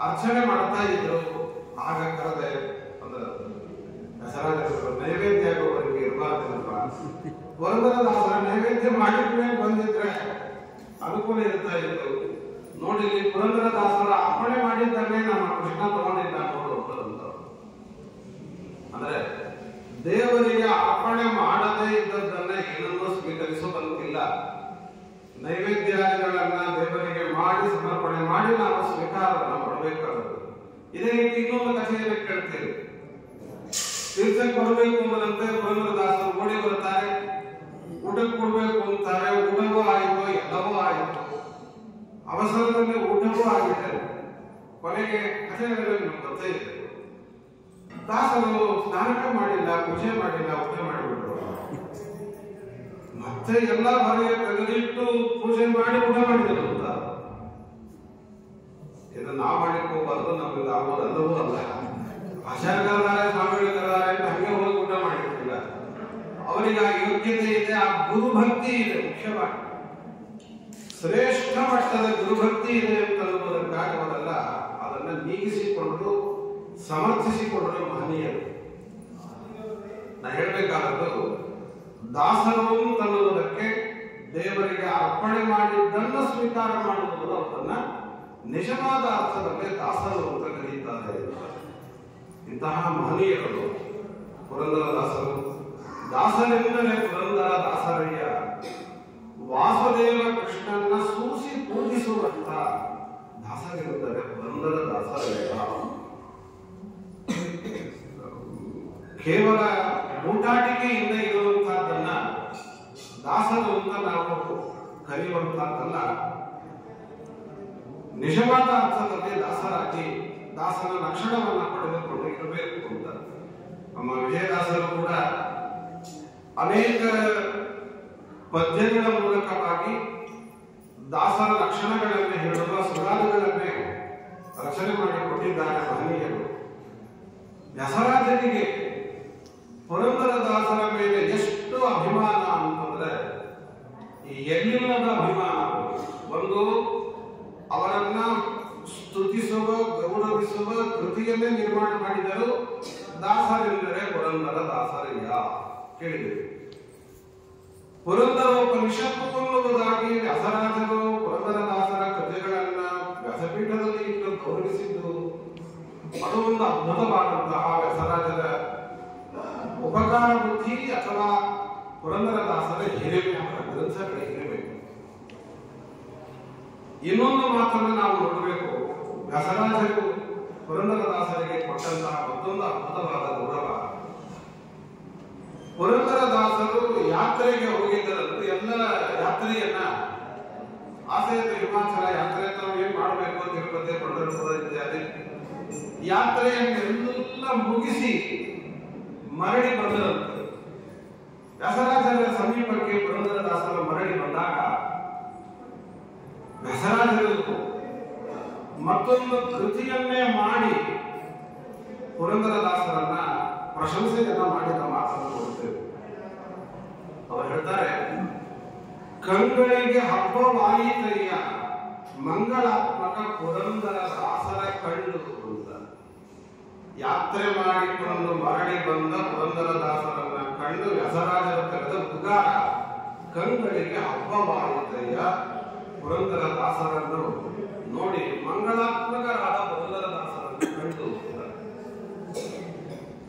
ಅರ್ಚನೆ ಮಾಡ್ತಾ ಇದ್ರು, ಆಗ ಕರೆದೆ ಅಂದ್ರೆ ವ್ಯಾಸರಾಜರು ನೈವೇದ್ಯ ಆಗೋವರೆಗೆ ಇರಬಾರ್ದಪ್ಪ. ಪುರಂದರದಾಸರ ನೈವೇದ್ಯ ಮಾಡಿದ್ಮೇಲೆ ಬಂದಿದ್ರೆ ಅನುಕೂಲ ಇರ್ತಾ ಇತ್ತು. ನೋಡಿ, ಪುರಂದರದಾಸರ ಅರ್ಪಣೆ ಮಾಡಿದ್ದನ್ನೇ ನಮ್ಮ ಕೃಷ್ಣ ತಗೊಂಡಿದ್ದ ನೋಡು ಅಂತ. ಅಂದ್ರೆ ದೇವರಿಗೆ ಅರ್ಪಣೆ ಮಾಡದೇ ಇದ್ದದ್ದನ್ನ ಏನನ್ನೂ ಸ್ವೀಕರಿಸುವಂತಿಲ್ಲ. ನೈವೇದ್ಯಾದಿಗಳನ್ನ ದೇವರಿಗೆ ಮಾಡಿ ಸಮರ್ಪಣೆ ಮಾಡಿ ನಾವು ಸ್ವೀಕಾರವನ್ನು ಮಾಡಬೇಕಾಗುತ್ತೆ. ಇದೇ ರೀತಿ ಇನ್ನೊಂದು ಕಥೆಯನ್ನು ಕೇಳ್ತೇವೆ. ತೀರ್ಥಕ್ಕೆ ಬರಬೇಕು ಎಂಬಂತೆ ಪುರಂದರದಾಸರು ಓಡಿ ಬರ್ತಾರೆ, ಊಟಕ್ಕೆ ಕೊಡ್ಬೇಕು ಅಂತಾರೆ. ಊಟವೂ ಆಯಿತು, ಎಲ್ಲವೂ ಆಯಿತು. ಅವಸರದಲ್ಲಿ ಊಟವೂ ಆಗಿದೆ. ಕೊನೆಗೆ ಕಥೆಗಳಲ್ಲಿ ಬರ್ತಾ ಇದೆ, ದಾಸರು ಸ್ನಾನಕ್ಕೆ ಮಾಡಿಲ್ಲ, ಪೂಜೆ ಮಾಡಿಲ್ಲ, ಊಟ ಮಾಡಿಬಿಟ್ರು. ಮತ್ತೆ ಎಲ್ಲ ಹೊರಗೆ ತೆಗೆದಿಟ್ಟು ಪೂಜೆ ಮಾಡಿ ಊಟ ಮಾಡಿದ್ರು ಅಂತ. ಇದನ್ನ ನಾವು ಮಾಡಿಕೋಬಾರ್ದು, ನಮ್ಮಿಂದ ಆಗೋದಲ್ಲವೂ ಅಲ್ಲ. ಆಚಾರ್ಯರಿದ್ದಾರೆ, ಸ್ವಾಮಿಗಳಿದ್ದಾರೆ ಅಂತ ಹಂಗೆ ಹೋಗಿ ಊಟ ಮಾಡಿರ್ತಿಲ್ಲ. ಅವರಿಗೆ ಆ ಯೋಗ್ಯತೆ ಇದೆ, ಆ ಗುರುಭಕ್ತಿ ಇದೆ. ಮುಖ್ಯವಾಗಿ ಶ್ರೇಷ್ಠ ಮಟ್ಟದ ಗುರುಭಕ್ತಿ ಇದೆ ಅಂತ ಅನ್ನುವುದಕ್ಕಾಗಿ ಅವರೆಲ್ಲ ಅದನ್ನ ನೀಗಿಸಿಕೊಂಡು ಸಮರ್ಥಿಸಿಕೊಂಡರು ಮಹನೀಯರು. ನಾ ಹೇಳಬೇಕಾದದ್ದು, ದಾಸರು ಅಂತನ್ನುವುದಕ್ಕೆ ದೇವರಿಗೆ ಅರ್ಪಣೆ ಮಾಡಿದ್ದನ್ನು ಸ್ವೀಕಾರ ಮಾಡುವುದು, ಅವರನ್ನ ನಿಜವಾದ ಅರ್ಥದಲ್ಲಿ ದಾಸರು ಅಂತ ಕರೀತಾರೆ. ಇಂತಹ ಮಹನೀಯರು ಪುರಂದರದಾಸರು. ದಾಸರಿಂದಲೇ ಪುರಂದರ ದಾಸರಯ್ಯ ವಾಸುದೇವ ಕೃಷ್ಣನ ಸೂಸಿ ಪೂಜಿಸುವಂತ ದಾಸರಿರುತ್ತಾರೆ ಪುರಂದರ ದಾಸರಯ್ಯ. ಕೇವಲ ಊಟಾಟಿಕೆಯಿಂದ ಇರುವಂತಹದ್ದನ್ನ ದಾಸರು ಅಂತ ನಾವು ಕರೆಯುವಂತಹದ್ದಲ್ಲ. ನಿಜವಾದ ಅರ್ಥದಲ್ಲಿ ದಾಸರಾಗಿ ದಾಸನ ಲಕ್ಷಣವನ್ನು ಪಡೆದುಕೊಂಡು ಇರಬೇಕು ಅಂತ ನಮ್ಮ ವಿಜಯದಾಸರು ಕೂಡ ಅನೇಕ ಪದ್ಯಗಳ ಮೂಲಕವಾಗಿ ದಾಸರ ಲಕ್ಷಣಗಳನ್ನು ಹೇಳುವ ಸುಧಾರಗಳನ್ನೇ ರಚನೆ ಮಾಡಿಕೊಟ್ಟಿದ್ದಾರೆ ಮಹನೀಯರು. ವ್ಯಾಸರಾಜನಿಗೆ ಪುರಂದರದಾಸರ ಮೇಲೆ ಎಷ್ಟು ಅಭಿಮಾನ ಅಂತಂದ್ರೆ ಎಲ್ಲಿಲ್ಲದ ಅಭಿಮಾನ. ಒಂದು, ಅವರನ್ನ ಸ್ತುತಿಸುವ ಗೌರವಿಸುವ ಕೃತಿಯನ್ನೇ ನಿರ್ಮಾಣ ಮಾಡಿದರು. ದಾಸರೆಂದರೆ ಪುರಂದರ ದಾಸರಯ್ಯ ಕೇಳಿದರು. ಪುರಂದರೋಪನಿಷತ್ತು ಅನ್ನುವುದಾಗಿ ವ್ಯಾಸರಾಜರು ಪುರಂದರದಾಸರ ಕಥೆಗಳನ್ನ ವ್ಯಾಸಪೀಠದಲ್ಲಿ ಇಟ್ಟು ಗೌರವಿಸಿದ್ದು ಅದು ಒಂದು ಅದ್ಭುತವಾದಂತಹ ವ್ಯಾಸರಾಜರ ಉಪಕಾರ ಬುದ್ಧಿ ಅಥವಾ ಪುರಂದರದಾಸರ ಹಿರಿಮೆ, ಅವರ ಗ್ರಂಥಗಳ ಹಿರಿಮೆ. ಇನ್ನೊಂದು ಮಾತನ್ನು ನಾವು ನೋಡಬೇಕು. ವ್ಯಾಸರಾಜರು ಪುರಂದರದಾಸರಿಗೆ ಕೊಟ್ಟಂತಹ ಮತ್ತೊಂದು ಅದ್ಭುತವಾದ ಗೌರವ. ಪುರಂದರದಾಸರು ಯಾತ್ರೆಗೆ ಹೋಗಿದ್ದರಂತೆ. ಎಲ್ಲ ಯಾತ್ರೆಯನ್ನ ಆಸೆಯಿಂದ ಹಿಮಾಚಲ ಯಾತ್ರೆ ತಾವು ಏನ್ ಮಾಡಬೇಕು, ತಿರುಪತಿ, ಪಂಢರಪುರ ಇತ್ಯಾದಿ ಯಾತ್ರೆಯನ್ನೆಲ್ಲ ಮುಗಿಸಿ ಮರಳಿ ಬಂದರಂತೆ. ವ್ಯಾಸರಾಜರ ಸಮೀಪಕ್ಕೆ ಪುರಂದರದಾಸರು ಮರಳಿ ಬಂದಾಗ ವ್ಯಾಸರಾಜರು ಮತ್ತೊಂದು ಕೃತಿಯನ್ನೇ ಮಾಡಿ ಪುರಂದರದಾಸರನ್ನ ಪ್ರಶಂಸೆಯನ್ನ ಮಾಡಿದ ಮಾತನ್ನು ನೋಡ್ತೇವೆ. ಅವರು ಹೇಳ್ತಾರೆ, ಕಂಗಳಿಗೆ ಹಬ್ಬವಾಯಿತಯ್ಯ ಮಂಗಳಾತ್ಮಕ ಪುರಂದರ ದಾಸರ ಕಂಡು ಅಂತ. ಯಾತ್ರೆ ಮಾಡಿಕೊಂಡು ಮರಳಿ ಬಂದ ಪುರಂದರದಾಸರನ್ನ ಕಂಡು ವ್ಯಾಸರಾಜರ ಕರೆದ ಉದ್ಗಾರ, ಕಂಗಳಿಗೆ ಹಬ್ಬವಾಯಿತಯ್ಯ ಪುರಂದರದಾಸರನ್ನು ನೋಡಿ ಮಂಗಳಾತ್ಮಕರಾದ ಪುರಂದರದಾಸರನ್ನು ಕಂಡು.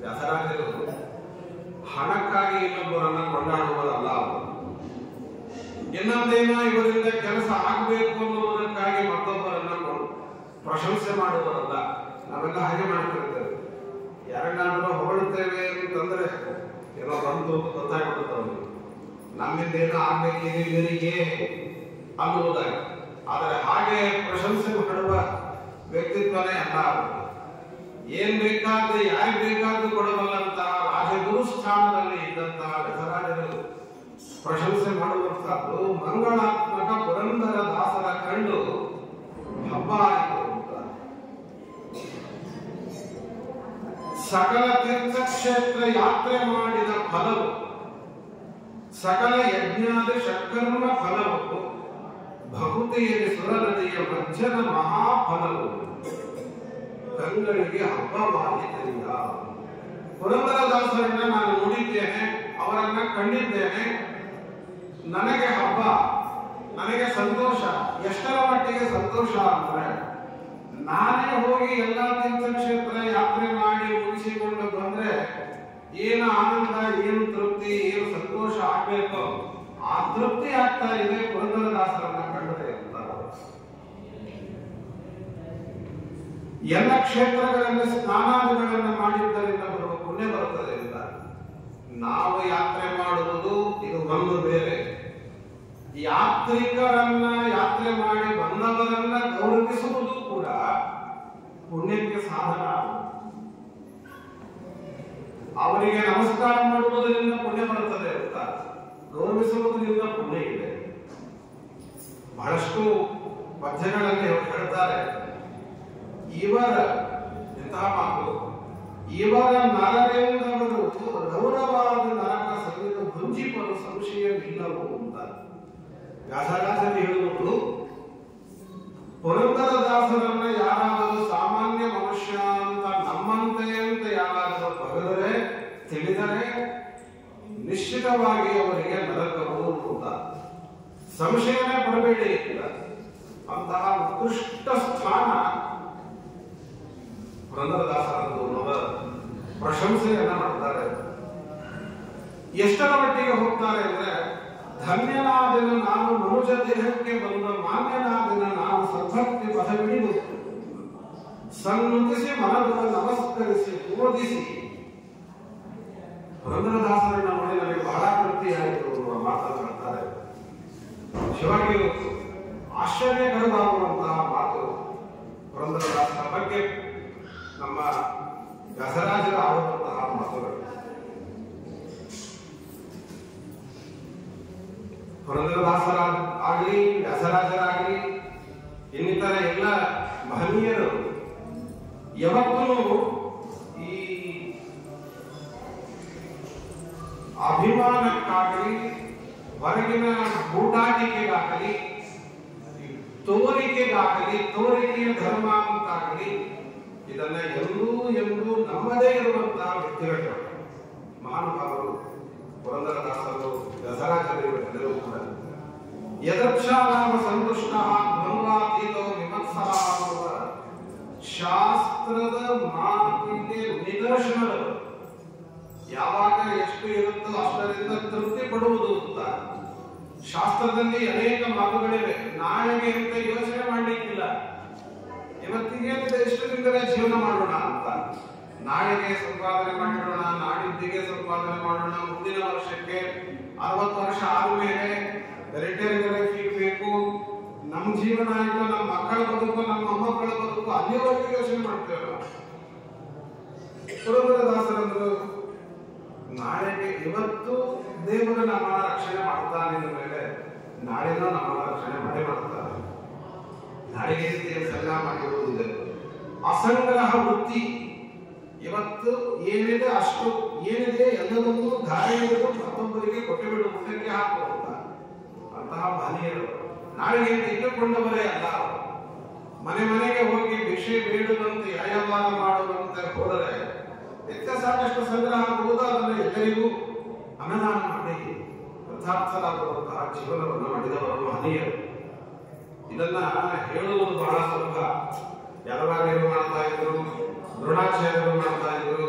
ವ್ಯಾಸರಾಜರು ಹಣಕ್ಕಾಗಿ ಇನ್ನೊಬ್ಬರನ್ನ ಕೊಂಡಾಡುವುದಲ್ಲ. ಇನ್ನೊಂದೇನೋ ಇವರಿಂದ ಕೆಲಸ ಆಗಬೇಕು ಅನ್ನುವುದಕ್ಕಾಗಿ ಮತ್ತೊಬ್ಬರನ್ನ ಪ್ರಶಂಸೆ ಮಾಡುವುದಲ್ಲ. ನಾವೆಲ್ಲ ಹಾಗೆ ಮಾಡ್ತಿರ್ತೇವೆ. ಯಾರನ್ನಾದ್ರೂ ಹೊಗಳುತ್ತೇವೆ ಅಂತಂದ್ರೆ ಏನೋ ಬಂತು ಗೊತ್ತಾಗ್ಬಿಡುತ್ತವನು, ನಮ್ಮಿಂದ ಏನೋ ಆಗ್ಬೇಕಿದೆ ಇವರಿಗೆ ಅನ್ನುವುದಾಗಿ. ಆದರೆ ಹಾಗೆ ಪ್ರಶಂಸೆ ಮಾಡುವ ವ್ಯಕ್ತಿತ್ವನೇ ಅಲ್ಲ. ಏನ್ ಬೇಕಾದ್ರೆ ಯಾರಿಗೆ ಬೇಕಾದ್ರೂ ಕೊಡಬಲ್ಲಂತಹ ರಾಜಗುರು ಸ್ಥಾನದಲ್ಲಿ ಇದ್ದಂತಹ ವ್ಯಾಸರಾಜರು ಪ್ರಶಂಸೆ ಮಾಡುವಂತಹದ್ದು ಮಂಗಳಾತ್ಮಕ ಪುರಂದರ ದಾಸರ ಕಂಡು ಹಬ್ಬ ಆಯಿತು ಅಂತ. ಸಕಲ ತೀರ್ಥಕ್ಷೇತ್ರ ಯಾತ್ರೆ ಮಾಡಿದ ಫಲವು, ಸಕಲ ಯಜ್ಞಾದಿ ಷಟ್ಕರ್ಮ ಫಲವು, ಭಕುತಿಯಲ್ಲಿ ಸುರನದಿಯ ಮಜ್ಜನ ಮಹಾಫಲವು, ಕಂಗಳಿಗೆ ಹಬ್ಬವಾಯಿತಯ್ಯ. ಪುರಂದರದಾಸರನ್ನ ನಾನು ನೋಡಿದ್ದೇನೆ, ಅವರನ್ನ ಕಂಡಿದ್ದೇನೆ, ನನಗೆ ಹಬ್ಬ, ನನಗೆ ಸಂತೋಷ. ಎಷ್ಟರ ಮಟ್ಟಿಗೆ ಸಂತೋಷ ಅಂದ್ರೆ, ನಾನೇ ಹೋಗಿ ಎಲ್ಲಾ ತೀರ್ಥಕ್ಷೇತ್ರ ಯಾತ್ರೆ ಮಾಡಿ ಮುಗಿಸಿಕೊಂಡು ಬಂದ್ರೆ ಏನು ಆನಂದ, ಏನು ತೃಪ್ತಿ, ಏನು ಸಂತೋಷ ಆಗ್ಬೇಕು, ಆ ತೃಪ್ತಿ ಆಗ್ತಾ ಇದೆ ಪುರಂದರದಾಸರನ್ನ ಕಂಡರೆ ಅಂತ. ಎಲ್ಲ ಕ್ಷೇತ್ರಗಳಲ್ಲಿ ಸ್ನಾನಾದಿಗಳನ್ನು ಮಾಡಿದ್ದರಿಂದ ಬರುವ ಪುಣ್ಯ ಬರುತ್ತದೆ ಅಂತ. ನಾವು ಯಾತ್ರೆ ಮಾಡುವುದು ಇದು ಒಂದು ಬೇರೆ, ಯಾತ್ರಿಕರನ್ನ ಯಾತ್ರೆ ಮಾಡಿ ಬಂದವರನ್ನ ಗೌರವಿಸುವುದು ಕೂಡ ಪುಣ್ಯಕ್ಕೆ ಸಾಧನ. ಅವರಿಗೆ ನಮಸ್ಕಾರ ಮಾಡುವುದರಿಂದ ಪುಣ್ಯ ಬರುತ್ತದೆ ಅಂತ, ಗೌರವಿಸುವುದರಿಂದ ಪುಣ್ಯ ಇದೆ. ಬಹಳಷ್ಟು ಪದ್ಯಗಳಲ್ಲಿ ಹೇಳ್ತಾರೆ, ಇವರ ಇಂತಹ ಮಾತು, ಇವರ ನರರೆಂದವರು ಗೌರವಾದ ನರಕ ಸವಿದು ಭುಂಜಿಪರು ಸಂಶಯವಿಲ್ಲವು ಅಂತ. ವ್ಯಾಸರಾಜರು ಹೇಳುವುದು, ಪುರಂದರದಾಸರನ್ನ ಯಾರಾದರೂ ಸಾಮಾನ್ಯ ಮನುಷ್ಯ ಅಂತ ನಮ್ಮಂತೆ ಅಂತ ಯಾರಾದರೂ ಬರೆದರೆ ತಿಳಿದರೆ ನಿಶ್ಚಿತವಾಗಿ ಅವರಿಗೆ ನರಕವು ಅಂತ ಸಂಶಯನೇ ಪಡಬೇಡಿ ಇಲ್ಲ. ಅಂತಹ ಉತ್ಕೃಷ್ಟ ಸ್ಥಾನ ಪುರಂದರದಾಸರದ್ದು ಪ್ರಶಂಸೆಯನ್ನ ಮಾಡ್ತಾರೆ. ಎಷ್ಟರ ಮಟ್ಟಿಗೆ ಹೋಗ್ತಾರೆ ಅಂದ್ರೆ, ಧನ್ಯನಾದಿನ ನಾನು ಮನುಜ ದೇಹಕ್ಕೆ ಬಂದ ಮಾನ್ಯನಾದಿನ ನಾನು ಸದ್ಭಕ್ತಿ ಪದವಿಡಿದು ಸನ್ನುತಿಸಿ ಮನದ ನಮಸ್ಕರಿಸಿ ಬೋಧಿಸಿ. ಪುರಂದರದಾಸರನ್ನ ನೋಡಿ ನನಗೆ ಬಹಳ ತೃಪ್ತಿ ಆಯಿತು ಮಾತನಾಡ್ತಾರೆ. ಶಿವಗೆ ಆಶ್ಚರ್ಯಕರವಾಗುವಂತಹ ಮಾತು. ಪುರಂದರದಾಸರ ಬಗ್ಗೆ ನಮ್ಮ ವ್ಯಾಸರಾಜರು ಆಡುವಂತಹ ಮಾತುಗಳು. ಪುರಂದರದಾಸರಾಗಲಿ, ವ್ಯಾಸರಾಜರಾಗಲಿ, ಇನ್ನಿತರ ಎಲ್ಲ ಮಹನೀಯರು ಯಾವತ್ತೂ ಈ ಅಭಿಮಾನಕ್ಕಾಗಲಿ, ಹೊರಗಿನ ಗೂಟಾಟಿಕೆಗಾಗಲಿ, ತೋರಿಕೆಗಾಗಲಿ, ತೋರಿಕೆಯ ಧರ್ಮ ಅಂತಾಗಲಿ, ಇದನ್ನ ಎಂದೂ ನಮ್ಮದೇ ಇರುವಂತಹ ವ್ಯಕ್ತಿಗಳು ಮಹಾನುಭಾವರು ಪುರಂದರದಾಸರು, ವ್ಯಾಸರಾಜರು ಕೂಡ ಯದಕ್ಷಾನಾಮ ಸಂತುಷ್ಟ ದ್ವಂದ್ವಾತೀತೋ ವಿಮತ್ಸರ ಅನ್ನುವ ಶಾಸ್ತ್ರದ ಮಾತಿಗೆ ನಿದರ್ಶನಗಳು. ಯಾವಾಗ ಎಷ್ಟು ಇರುತ್ತೋ ಅಷ್ಟರಿಂದ ತೃಪ್ತಿ ಪಡುವುದು ಅಂತ ಶಾಸ್ತ್ರದಲ್ಲಿ ಅನೇಕ ಮಾತುಗಳಿವೆ. ನಾಳೆಗೆ ಅಂತ ಯೋಚನೆ ಮಾಡಲಿಕ್ಕಿಲ್ಲ. ಇವತ್ತಿಗೇನಿದೆ ಇಷ್ಟದಿಂದಲೇ ಜೀವನ ಮಾಡೋಣ ಅಂತ. ನಾಳೆಗೆ ಸಂಪಾದನೆ ಮಾಡಿರೋಣ, ನಾಡಿದ್ದಿಗೆ ಸಂಪಾದನೆ ಮಾಡೋಣ, ಮುಂದಿನ ವರ್ಷಕ್ಕೆ 60 ವರ್ಷ ಆದ್ಮೇಲೆ ರಿಟೈರ್ಡ್ ಲೈಫ್ ಬೇಕು, ನಮ್ಮ ಜೀವನ ಆಯ್ತು, ನಮ್ಮ ಮಕ್ಕಳ ಬದುಕು, ನಮ್ಮ ಮೊಮ್ಮಕ್ಕಳ ಬದುಕು, ಅಲ್ಲಿವರೆಗೆ ಯೋಚನೆ ಮಾಡ್ತೇವೆ ನಾವು. ಪುರಂದರದಾಸರಂದ್ರು ನಾಳೆಗೆ ಇವತ್ತು ದೇವರು ನಮ್ಮನ್ನ ರಕ್ಷಣೆ ಮಾಡ್ತಾನೆ ಮೇಲೆ ನಾಳೆನೂ ನಮ್ಮನ್ನ ರಕ್ಷಣೆ ಮಾಡ್ತಾರೆ. ನಾಳೆಗೆ ಸಲ್ಲ ಮಾಡಿರುವುದಿದೆ. ಅಸಂಗ್ರಹ ವೃತ್ತಿ ಇವತ್ತು ಏನಿದೆ ಅಷ್ಟು ಏನಿದೆ ಎಲ್ಲದನ್ನೂ ಧಾರಣೆಗೂ ಮತ್ತೊಬ್ಬರಿಗೆ ಕೊಟ್ಟು ಬಿಡು, ಮುಖಕ್ಕೆ ಹಾಕುವಂತ ಅಂತಹ ಮಹನೀಯರು ನಾಳೆಗೆ ಇಟ್ಟುಕೊಂಡವರೇ ಅಲ್ಲ. ಮನೆಗೆ ಹೋಗಿ ಭಿಕ್ಷೆ ಬೇಡುವಂತೆ, ಯಾಯವಾರ ಮಾಡುವಂತೆ ಹೋದರೆ ನಿತ್ಯ ಸಾಕಷ್ಟು ಸಂಗ್ರಹ ಆಗುವುದು. ಅದನ್ನು ಎಲ್ಲರಿಗೂ ಅನ್ನದಾನ ಮಾಡಿ ಕೃತಾರ್ಥರಾಗುವಂತಹ ಜೀವನವನ್ನು ಮಾಡಿದವರು ಮಹನೀಯರು. ಇದನ್ನ ಹೇಳುವುದು ಬಹಳ ಸುಲಭ. ಯಲವಾರಿಯರು ಮಾಡ್ತಾ ಇದ್ರು, ದ್ರೋಣಾಚಾರ್ಯರು ಮಾಡ್ತಾ ಇದ್ರು,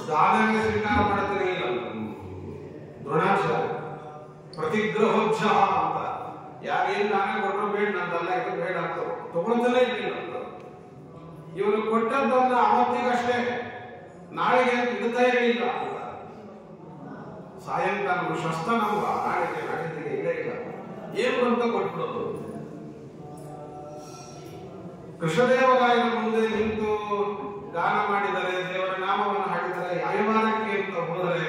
ದಾನವೇ ಸ್ವೀಕಾರ ಮಾಡ್ತಿರಲಿಲ್ಲ ದ್ರೋಣಾಚಾರ್ಯ. ಪ್ರತಿಗ್ರಹೋಜ್ಜ ಅಂತ ಯಾರೇನು ದಾನ ಕೊಟ್ಟರು ಬೇಡ, ನಂದಲ್ಲ ಇದು ಬೇಡ ಅಂತ ತಗೊಳ್ತಲೇ ಇರಲಿಲ್ಲ ಅಂತ. ಇವರು ಕೊಟ್ಟದ್ದನ್ನ ಅವತ್ತಿಗಷ್ಟೇ, ನಾಳೆಗೆ ಇಡ್ತಾ ಇರಲಿಲ್ಲ ಅಂತ. ಸಾಯಂಕಾಲ ಶಸ್ತ್ರ ನಮ್ಮ ನಾಳೆಗೆ ನಾಡಿದ್ದಿಗೆ ಇಲ್ಲ ಇಲ್ಲ ಏನು ಅಂತ ಕೊಟ್ಬಿಡೋದು. ಕೃಷ್ಣದೇವರಾಯನ ಮುಂದೆ ನಿಂತು ಗಾನ ಮಾಡಿದರೆ, ದೇವರ ನಾಮವನ್ನು ಹಾಡಿದರೆ, ಯಾಯವಾರಕ್ಕೆ ಅಂತ ಹೋದರೆ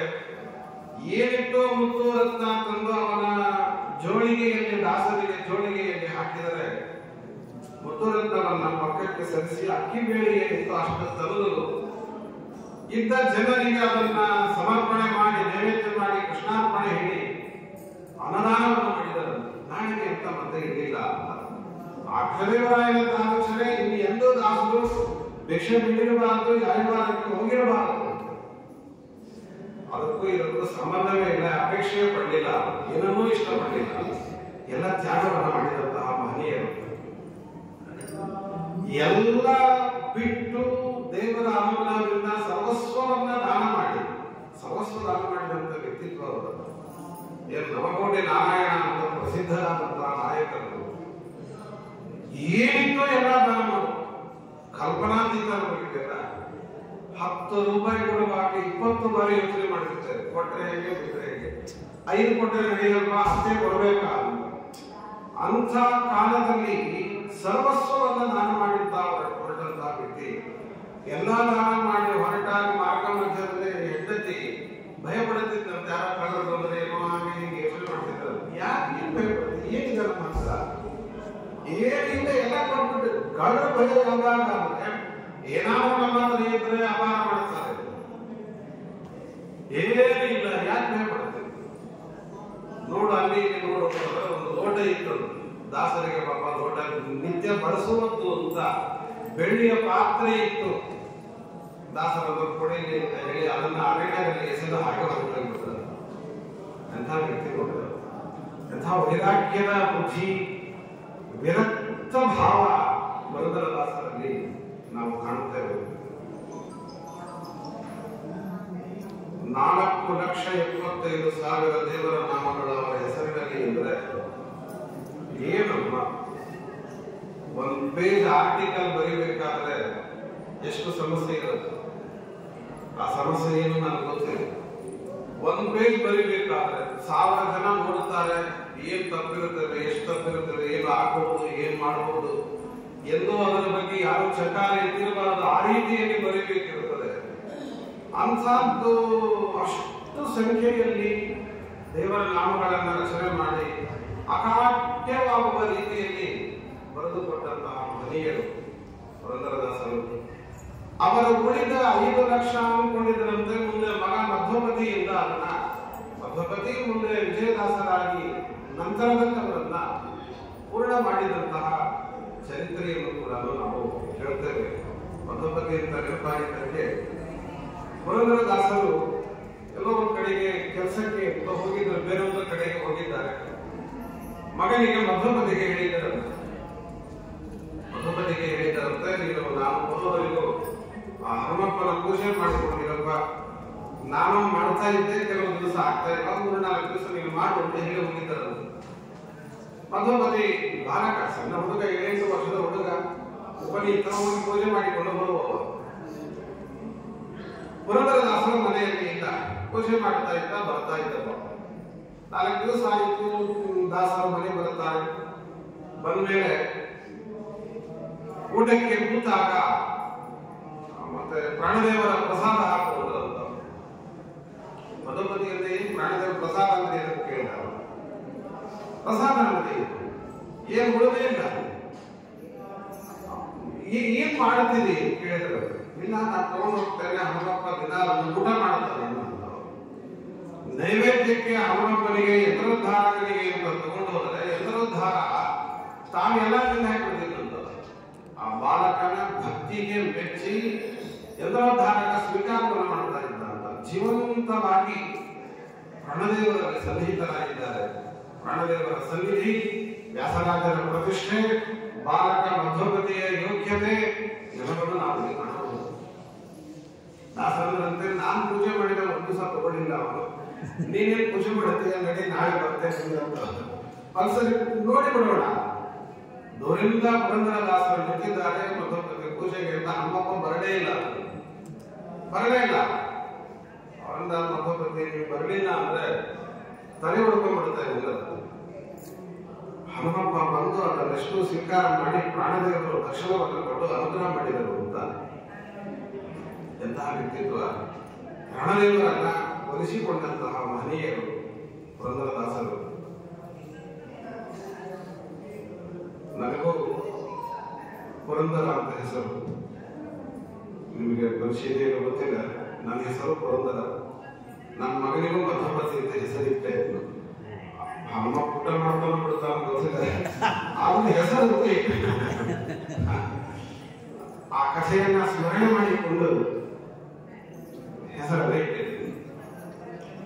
ಏನಿತ್ತೋ ಮುತ್ತು ರತ್ನ ತಂದು ಅವನ ಜೋಳಿಗೆಯಲ್ಲಿ, ದಾಸರಿಗೆ ಜೋಳಿಗೆಯಲ್ಲಿ ಹಾಕಿದರೆ ಮುತ್ತು ರತ್ನವನ್ನ ಪಕ್ಕಕ್ಕೆ ಸರಿಸಿ ಅಕ್ಕಿ ಬೇಳೆಗೆ ನಿಂತು ಅಷ್ಟು ತರಲು ಇದ್ದ ಜನರಿಗೆ ಅದನ್ನ ಸಮರ್ಪಣೆ ಮಾಡಿ, ನೈವೇದ್ಯ ಮಾಡಿ, ಕೃಷ್ಣಾರ್ಪಣೆ ಹೇಳಿ ಅನ್ನದಾನವನ್ನು ಮಾಡಿದರು. ನಾಳೆಗೆ ಅಂತ ಮತ್ತೆ ಇರಲಿಲ್ಲ ಅಂತ. ಆ ಕೃಷ್ಣದೇವರಾಯನ ಆಲೋಚನೆ, ಇನ್ನು ಎಂದೂ ದಾಸರು ಭಿಕ್ಷೆ ಬಿಡಿರಬಾರದು, ಯಾಯವಾರಕ್ಕೆ ಹೋಗಿರಬಾರದು. ಅದಕ್ಕೂ ಇದಕ್ಕೂ ಸಂಬಂಧವೇ ಇಲ್ಲ, ಅಪೇಕ್ಷೆ ಪಡಲಿಲ್ಲ, ಏನನ್ನೂ ಇಷ್ಟಪಡಲಿಲ್ಲ. ಎಲ್ಲ ತ್ಯಾಗವನ್ನು ಮಾಡಿದಂತಹ ಮಹನೀಯರು ಎಲ್ಲ ಬಿಟ್ಟು ದೇವರ ಅನುಗ್ರಹದಿಂದ ಸರ್ವಸ್ವವನ್ನ ದಾನ ಮಾಡಿ, ಸರ್ವಸ್ವ ದಾನ ಮಾಡಿದಂತ ವ್ಯಕ್ತಿತ್ವ ಅವರದ್ದು. ಏನು ನವಕೋಟೆ ನಾರಾಯಣ ಅಂತ ಪ್ರಸಿದ್ಧರಾದಂತಹ ನಾಯಕರು ಏನಿತ್ತೋ ಎಲ್ಲ ದಾನ ಮಾಡು. ಕಲ್ಪನಾತೀತ ನಮಗಿಲ್ಲ. 10 ರೂಪಾಯಿ ಕೊಡುವಾಗ 20 ಬಾರಿ ಯೋಚನೆ ಮಾಡಿರ್ತಾರೆ. ಕೊಟ್ಟರೆ ಹೇಗೆ, ಬಿಟ್ಟರೆ ಹೇಗೆ, 5 ಕೊಟ್ಟರೆ ನಡೆಯಲ್ವಾ, 10 ಕೊಡಬೇಕಾ ಅಂಥ ಕಾಲದಲ್ಲಿ ಸರ್ವಸ್ವವನ್ನು ದಾನ ಮಾಡಿದ್ದ ಹೊರಟಂತಹ ವ್ಯಕ್ತಿ. ಎಲ್ಲ ದಾನ ಮಾಡಿ ಹೊರಟಾಗ ಮಾರ್ಗ ಮಧ್ಯದಲ್ಲಿ ಹೆಂಡತಿ ಭಯ ಪಡುತ್ತಿದ್ದಂತೆ. ಯಾರ ಕಳ್ಳರು ಬಂದ್ರೆ ಏನೋ ಹಾಗೆ ಹೀಗೆ ಯೋಚನೆ ಮಾಡ್ತಿದ್ರು. ಯಾಕೆ ಏನ್ ಭಯ ಪಡುತ್ತೆ, ಏನಿದೆ ನಮ್ಮ ಹತ್ರ, ಏನಿಲ್ಲ, ಎಲ್ಲ ಕೊಟ್ಬಿಟ್ಟು ಕಳ್ಳರ ಭಯ ಯಾವಾಗ ಅಂದ್ರೆ ಏನಾದ್ರೂ ನಮ್ಮ ಹತ್ರ ಇದ್ರೆ ಅಪಾರ ಮಾಡ್ತಾರೆ. ಏನಿಲ್ಲ, ಯಾಕೆ ಭಯ ಪಡುತ್ತೆ? ನೋಡು ಅಲ್ಲಿ ನೋಡು, ಒಂದು ಲೋಟ ಇತ್ತು ದಾಸರಿಗೆ, ಪಾಪ ಲೋಟ ನಿತ್ಯ ಬಳಸುವುದು ಅಂತ ಬೆಳ್ಳಿಯ ಪಾತ್ರೆ ಇತ್ತು. ದಾಸರನ್ನು ಕೊಡಲಿ ಅಂತ ಹೇಳಿ ಅದನ್ನ ಅರಣ್ಯದಲ್ಲಿ ಎಸೆದು ಹಾಗೆ ಹೊರಟೋಗ್ಬಿಡ್ತಾರೆ. ಎಂಥ ವ್ಯಕ್ತಿ ನೋಡಿದ್ರು, ಎಂಥ ವೈರಾಗ್ಯದ ಬುದ್ಧಿ, ವಿರಕ್ತ ಭಾವ ಪುರಂದರದಾಸರಲ್ಲಿ ನಾವು ಕಾಣುತ್ತೇವೆ. 4,75,000 ದೇವರ ನಾಮಗಳು ಅವರ ಹೆಸರಿನಲ್ಲಿ ಇದ್ರೆ ಏನಮ್ಮ, ಒಂದು ಪೇಜ್ ಆರ್ಟಿಕಲ್ ಬರೀಬೇಕಾದ್ರೆ ಎಷ್ಟು ಸಮಸ್ಯೆ ಇರುತ್ತೆ. ಆ ಸಮಸ್ಯೆ ಏನು ನನಗೆ ಗೊತ್ತಿಲ್ಲ. ಒಂದು ಪೇಜ್ ಬರೀಬೇಕಾದ್ರೆ 1000 ಜನ ನೋಡುತ್ತಾರೆ, ಏನ್ ತಪ್ಪಿರುತ್ತದೆ, ಎಷ್ಟು ತಪ್ಪಿರುತ್ತದೆ, ಏನು ಆಗಬಹುದು, ಏನ್ ಮಾಡಬಹುದು ಎಂದು ಅದರ ಬಗ್ಗೆ ಯಾರು ಚಕಾರ ಎತ್ತಿರಬಾರದು. ಆ ರೀತಿಯಲ್ಲಿ ಬರೀಬೇಕಿರುತ್ತದೆ. ಅಂತದ್ದು ಅಷ್ಟು ಸಂಖ್ಯೆಯಲ್ಲಿ ದೇವರ ನಾಮಗಳನ್ನು ರಚನೆ ಮಾಡಿ ಅಕಾಟ್ಯವಾಗುವ ರೀತಿಯಲ್ಲಿ ಬರೆದುಕೊಟ್ಟಂತಹ ಮಹನೀಯರು ಪುರಂದರದಾಸರು. ಅವರ ಉಳಿದ 5 ಲಕ್ಷ ಅಂದುಕೊಂಡಿದ್ದರಂತೆ ಮುಂದೆ ಮಗ ಮಧ್ವಪತಿಯಿಂದ ಅದನ್ನ ಮಧ್ವಪತಿ ಮುಂದೆ ವಿಜಯದಾಸರಾಗಿ ನಂತರದಲ್ಲಿ ಅವರನ್ನ ಪೂರ್ಣ ಮಾಡಿದಂತಹ ಚರಿತ್ರೆಯನ್ನು ಕೂಡ ನಾವು ಕೇಳ್ತೇವೆ. ಮಧ್ವಪತಿ ಅಂತ ನೆನಪಾಗಿದ್ದಕ್ಕೆ ಪುರಂದರದಾಸರು ಎಲ್ಲೋ ಒಂದು ಕಡೆಗೆ ಕೆಲಸಕ್ಕೆ ಹೋಗಿದ್ದಾರೆ, ಬೇರೆ ಒಂದು ಕಡೆಗೆ ಹೋಗಿದ್ದಾರೆ. ಮಗನಿಗೆ ಮಧ್ವಪತಿಗೆ ಹೇಳಿದ್ದಾರಂತೆ, ನೀನು ನಾನು ಬರೋವರೆಗೂ ಆ ಹನುಮಪ್ಪನ ಪೂಜೆ ಮಾಡಿಕೊಂಡಿರಪ್ಪ, ನಾನು ಮಾಡ್ತಾ ಇದ್ದೆ, ಕೆಲವು ದಿವಸ ಆಗ್ತಾ ಇಲ್ಲ, 3-4 ದಿವಸ ನೀನು ಮಾಡು ಅಂತ ಹೇಳಿ ಹೋಗಿದ್ದಾರೆ. ಮಧ್ವಪತಿ ಬಾಲಕ, ಸಣ್ಣ ಹುಡುಗ, 7 ವರ್ಷದ ಹುಡುಗ, ಒಬ್ಬನಿಗೆ ಹೋಗಿ ಪೂಜೆ ಮಾಡಿಕೊಂಡು ಬರುವವ. ಪುರಂದರದಾಸರ ಮನೆಯಲ್ಲಿ ಇಲ್ಲ, ಪೂಜೆ ಮಾಡ್ತಾ ಇದ್ದ, ಬರ್ತಾ ಇದ್ದ. 4 ದಿವಸ ಆಯಿತು, ದಾಸರ ಮನೆ ಬರುತ್ತಾರೆ. ಬಂದ್ಮೇಲೆ ಊಟಕ್ಕೆ ಕೂತಾಗ ಮತ್ತೆ ಪ್ರಾಣದೇವರ ಪ್ರಸಾದ ಹಾಕುವುದು ಅಂತ ಮಧುಪತಿಯಲ್ಲಿ ಪ್ರಾಣದೇವರ ಪ್ರಸಾದ ಅಂತ ಏನಂತ ಕೇಳಿದ. ಪ್ರಸಾದ ಅಂದ್ರೆ ಏನ್ ಉಳಿದೇ ಇಲ್ಲ. ಏನ್ ಮಾಡ್ತೀರಿ ಕೇಳಿದ್ರೆ, ಇಲ್ಲ ನಾನು ತಗೊಂಡು ಹೋಗ್ತೇನೆ, ಹನುಮಪ್ಪ ದಿನ ಊಟ ಮಾಡ್ತಾನೆ. ನೈವೇದ್ಯಕ್ಕೆ ಹನುಮಪ್ಪನಿಗೆ ಯಂತ್ರೋದ್ಧಾರಕನಿಗೆ ಅಂತ ತಗೊಂಡು ಹೋದರೆ ಯಂತ್ರೋದ್ಧಾರ ತಾನೆಲ್ಲ ತಿಂದ ಹಾಕಿಬಿಡ್ತಿದ್ದಂತ. ಆ ಬಾಲಕನ ಭಕ್ತಿಗೆ ಮೆಚ್ಚಿ ಯಂತ್ರೋದ್ಧಾರಕ ಸ್ವೀಕಾರವನ್ನು ಮಾಡ್ತಾ ಇದ್ದ ಅಂತ. ಜೀವಂತವಾಗಿ ಪ್ರಾಣದೇವರಲ್ಲಿ ಸನ್ನಿಹಿತರಾಗಿದ್ದಾರೆ. ಪ್ರಾಣದೇವರ ಸನ್ನಿಧಿ, ವ್ಯಾಸರಾಜರ ಪ್ರತಿಷ್ಠೆ, ಬಾಲಕ ಮಧ್ವಪತಿಯ ಯೋಗ್ಯತೆ ಎಲ್ಲವನ್ನು ನಾವು ಕಾಣಬಹುದು. ದಾಸರಂತೆ ನಾನು ಪೂಜೆ ಮಾಡಿದ 1 ದಿವಸ ತಗೊಂಡಿಲ್ಲ ಅವನು. ನೀನೇನ್ ಪೂಜೆ ಮಾಡುತ್ತೀಯ, ನಡಿ ನಾಳೆ ಬರ್ತೇನೆ ಅಂತ ಒಂದ್ಸರಿ ನೋಡಿ ಬಿಡೋಣ. ದೂರಿಂದ ಪುರಂದರದಾಸರು ನಿಂತಿದ್ದಾರೆ ಮಧ್ವಪತಿ ಪೂಜೆಗೆ ಅಂತ. ಹನುಮಪ್ಪ ಬರಲೇ ಇಲ್ಲ. ಅವರಿಂದ ಮಧ್ವಪತಿ ನೀವು ಬರಲಿಲ್ಲ ಅಂದ್ರೆ ತಲೆ ಹೊಡ್ಕೊಂಡ್ಬಿಡ್ತಾರೆ ಎಲ್ಲ. ಹನುಮಪ್ಪ ಬಂದು ಅದನ್ನೆಷ್ಟು ಸ್ವೀಕಾರ ಮಾಡಿ ಪ್ರಾಣದೇವರು ದರ್ಶನವನ್ನು ಕೊಟ್ಟು ಅನುಗ್ರಹ ಮಾಡಿದರು ಅಂತ. ಎಂತಹ ವ್ಯಕ್ತಿತ್ವ! ಪ್ರಾಣದೇವರನ್ನ ಒಲಿಸಿಕೊಂಡಂತಹ ಮಹನೀಯರು ಪುರಂದರದಾಸರು. ನನಗೂ ಪುರಂದರ ಅಂತ ಹೆಸರು, ನಿಮಗೆ ಪರಿಚಯ ಗೊತ್ತಿಲ್ಲ. ನನ್ನ ಹೆಸರು ಪುರಂದರ. ನನ್ನ ಮಗನಿಗೂ ಮಧ್ವಪತಿ ಅಂತ ಹೆಸರಿಟ್ಟೆ. ಹನುಮ ಊಟ ಮಾಡ್ತಾನ ಬಿಡ್ತಾನ ಗೊತ್ತಿಲ್ಲ, ಅವನ ಹೆಸರು ಆ ಕಥೆಯನ್ನ ಸ್ಮರಣೆ ಮಾಡಿಕೊಂಡು ಹೆಸರನ್ನ ಇಟ್ಟಿದ್ದೀನಿ.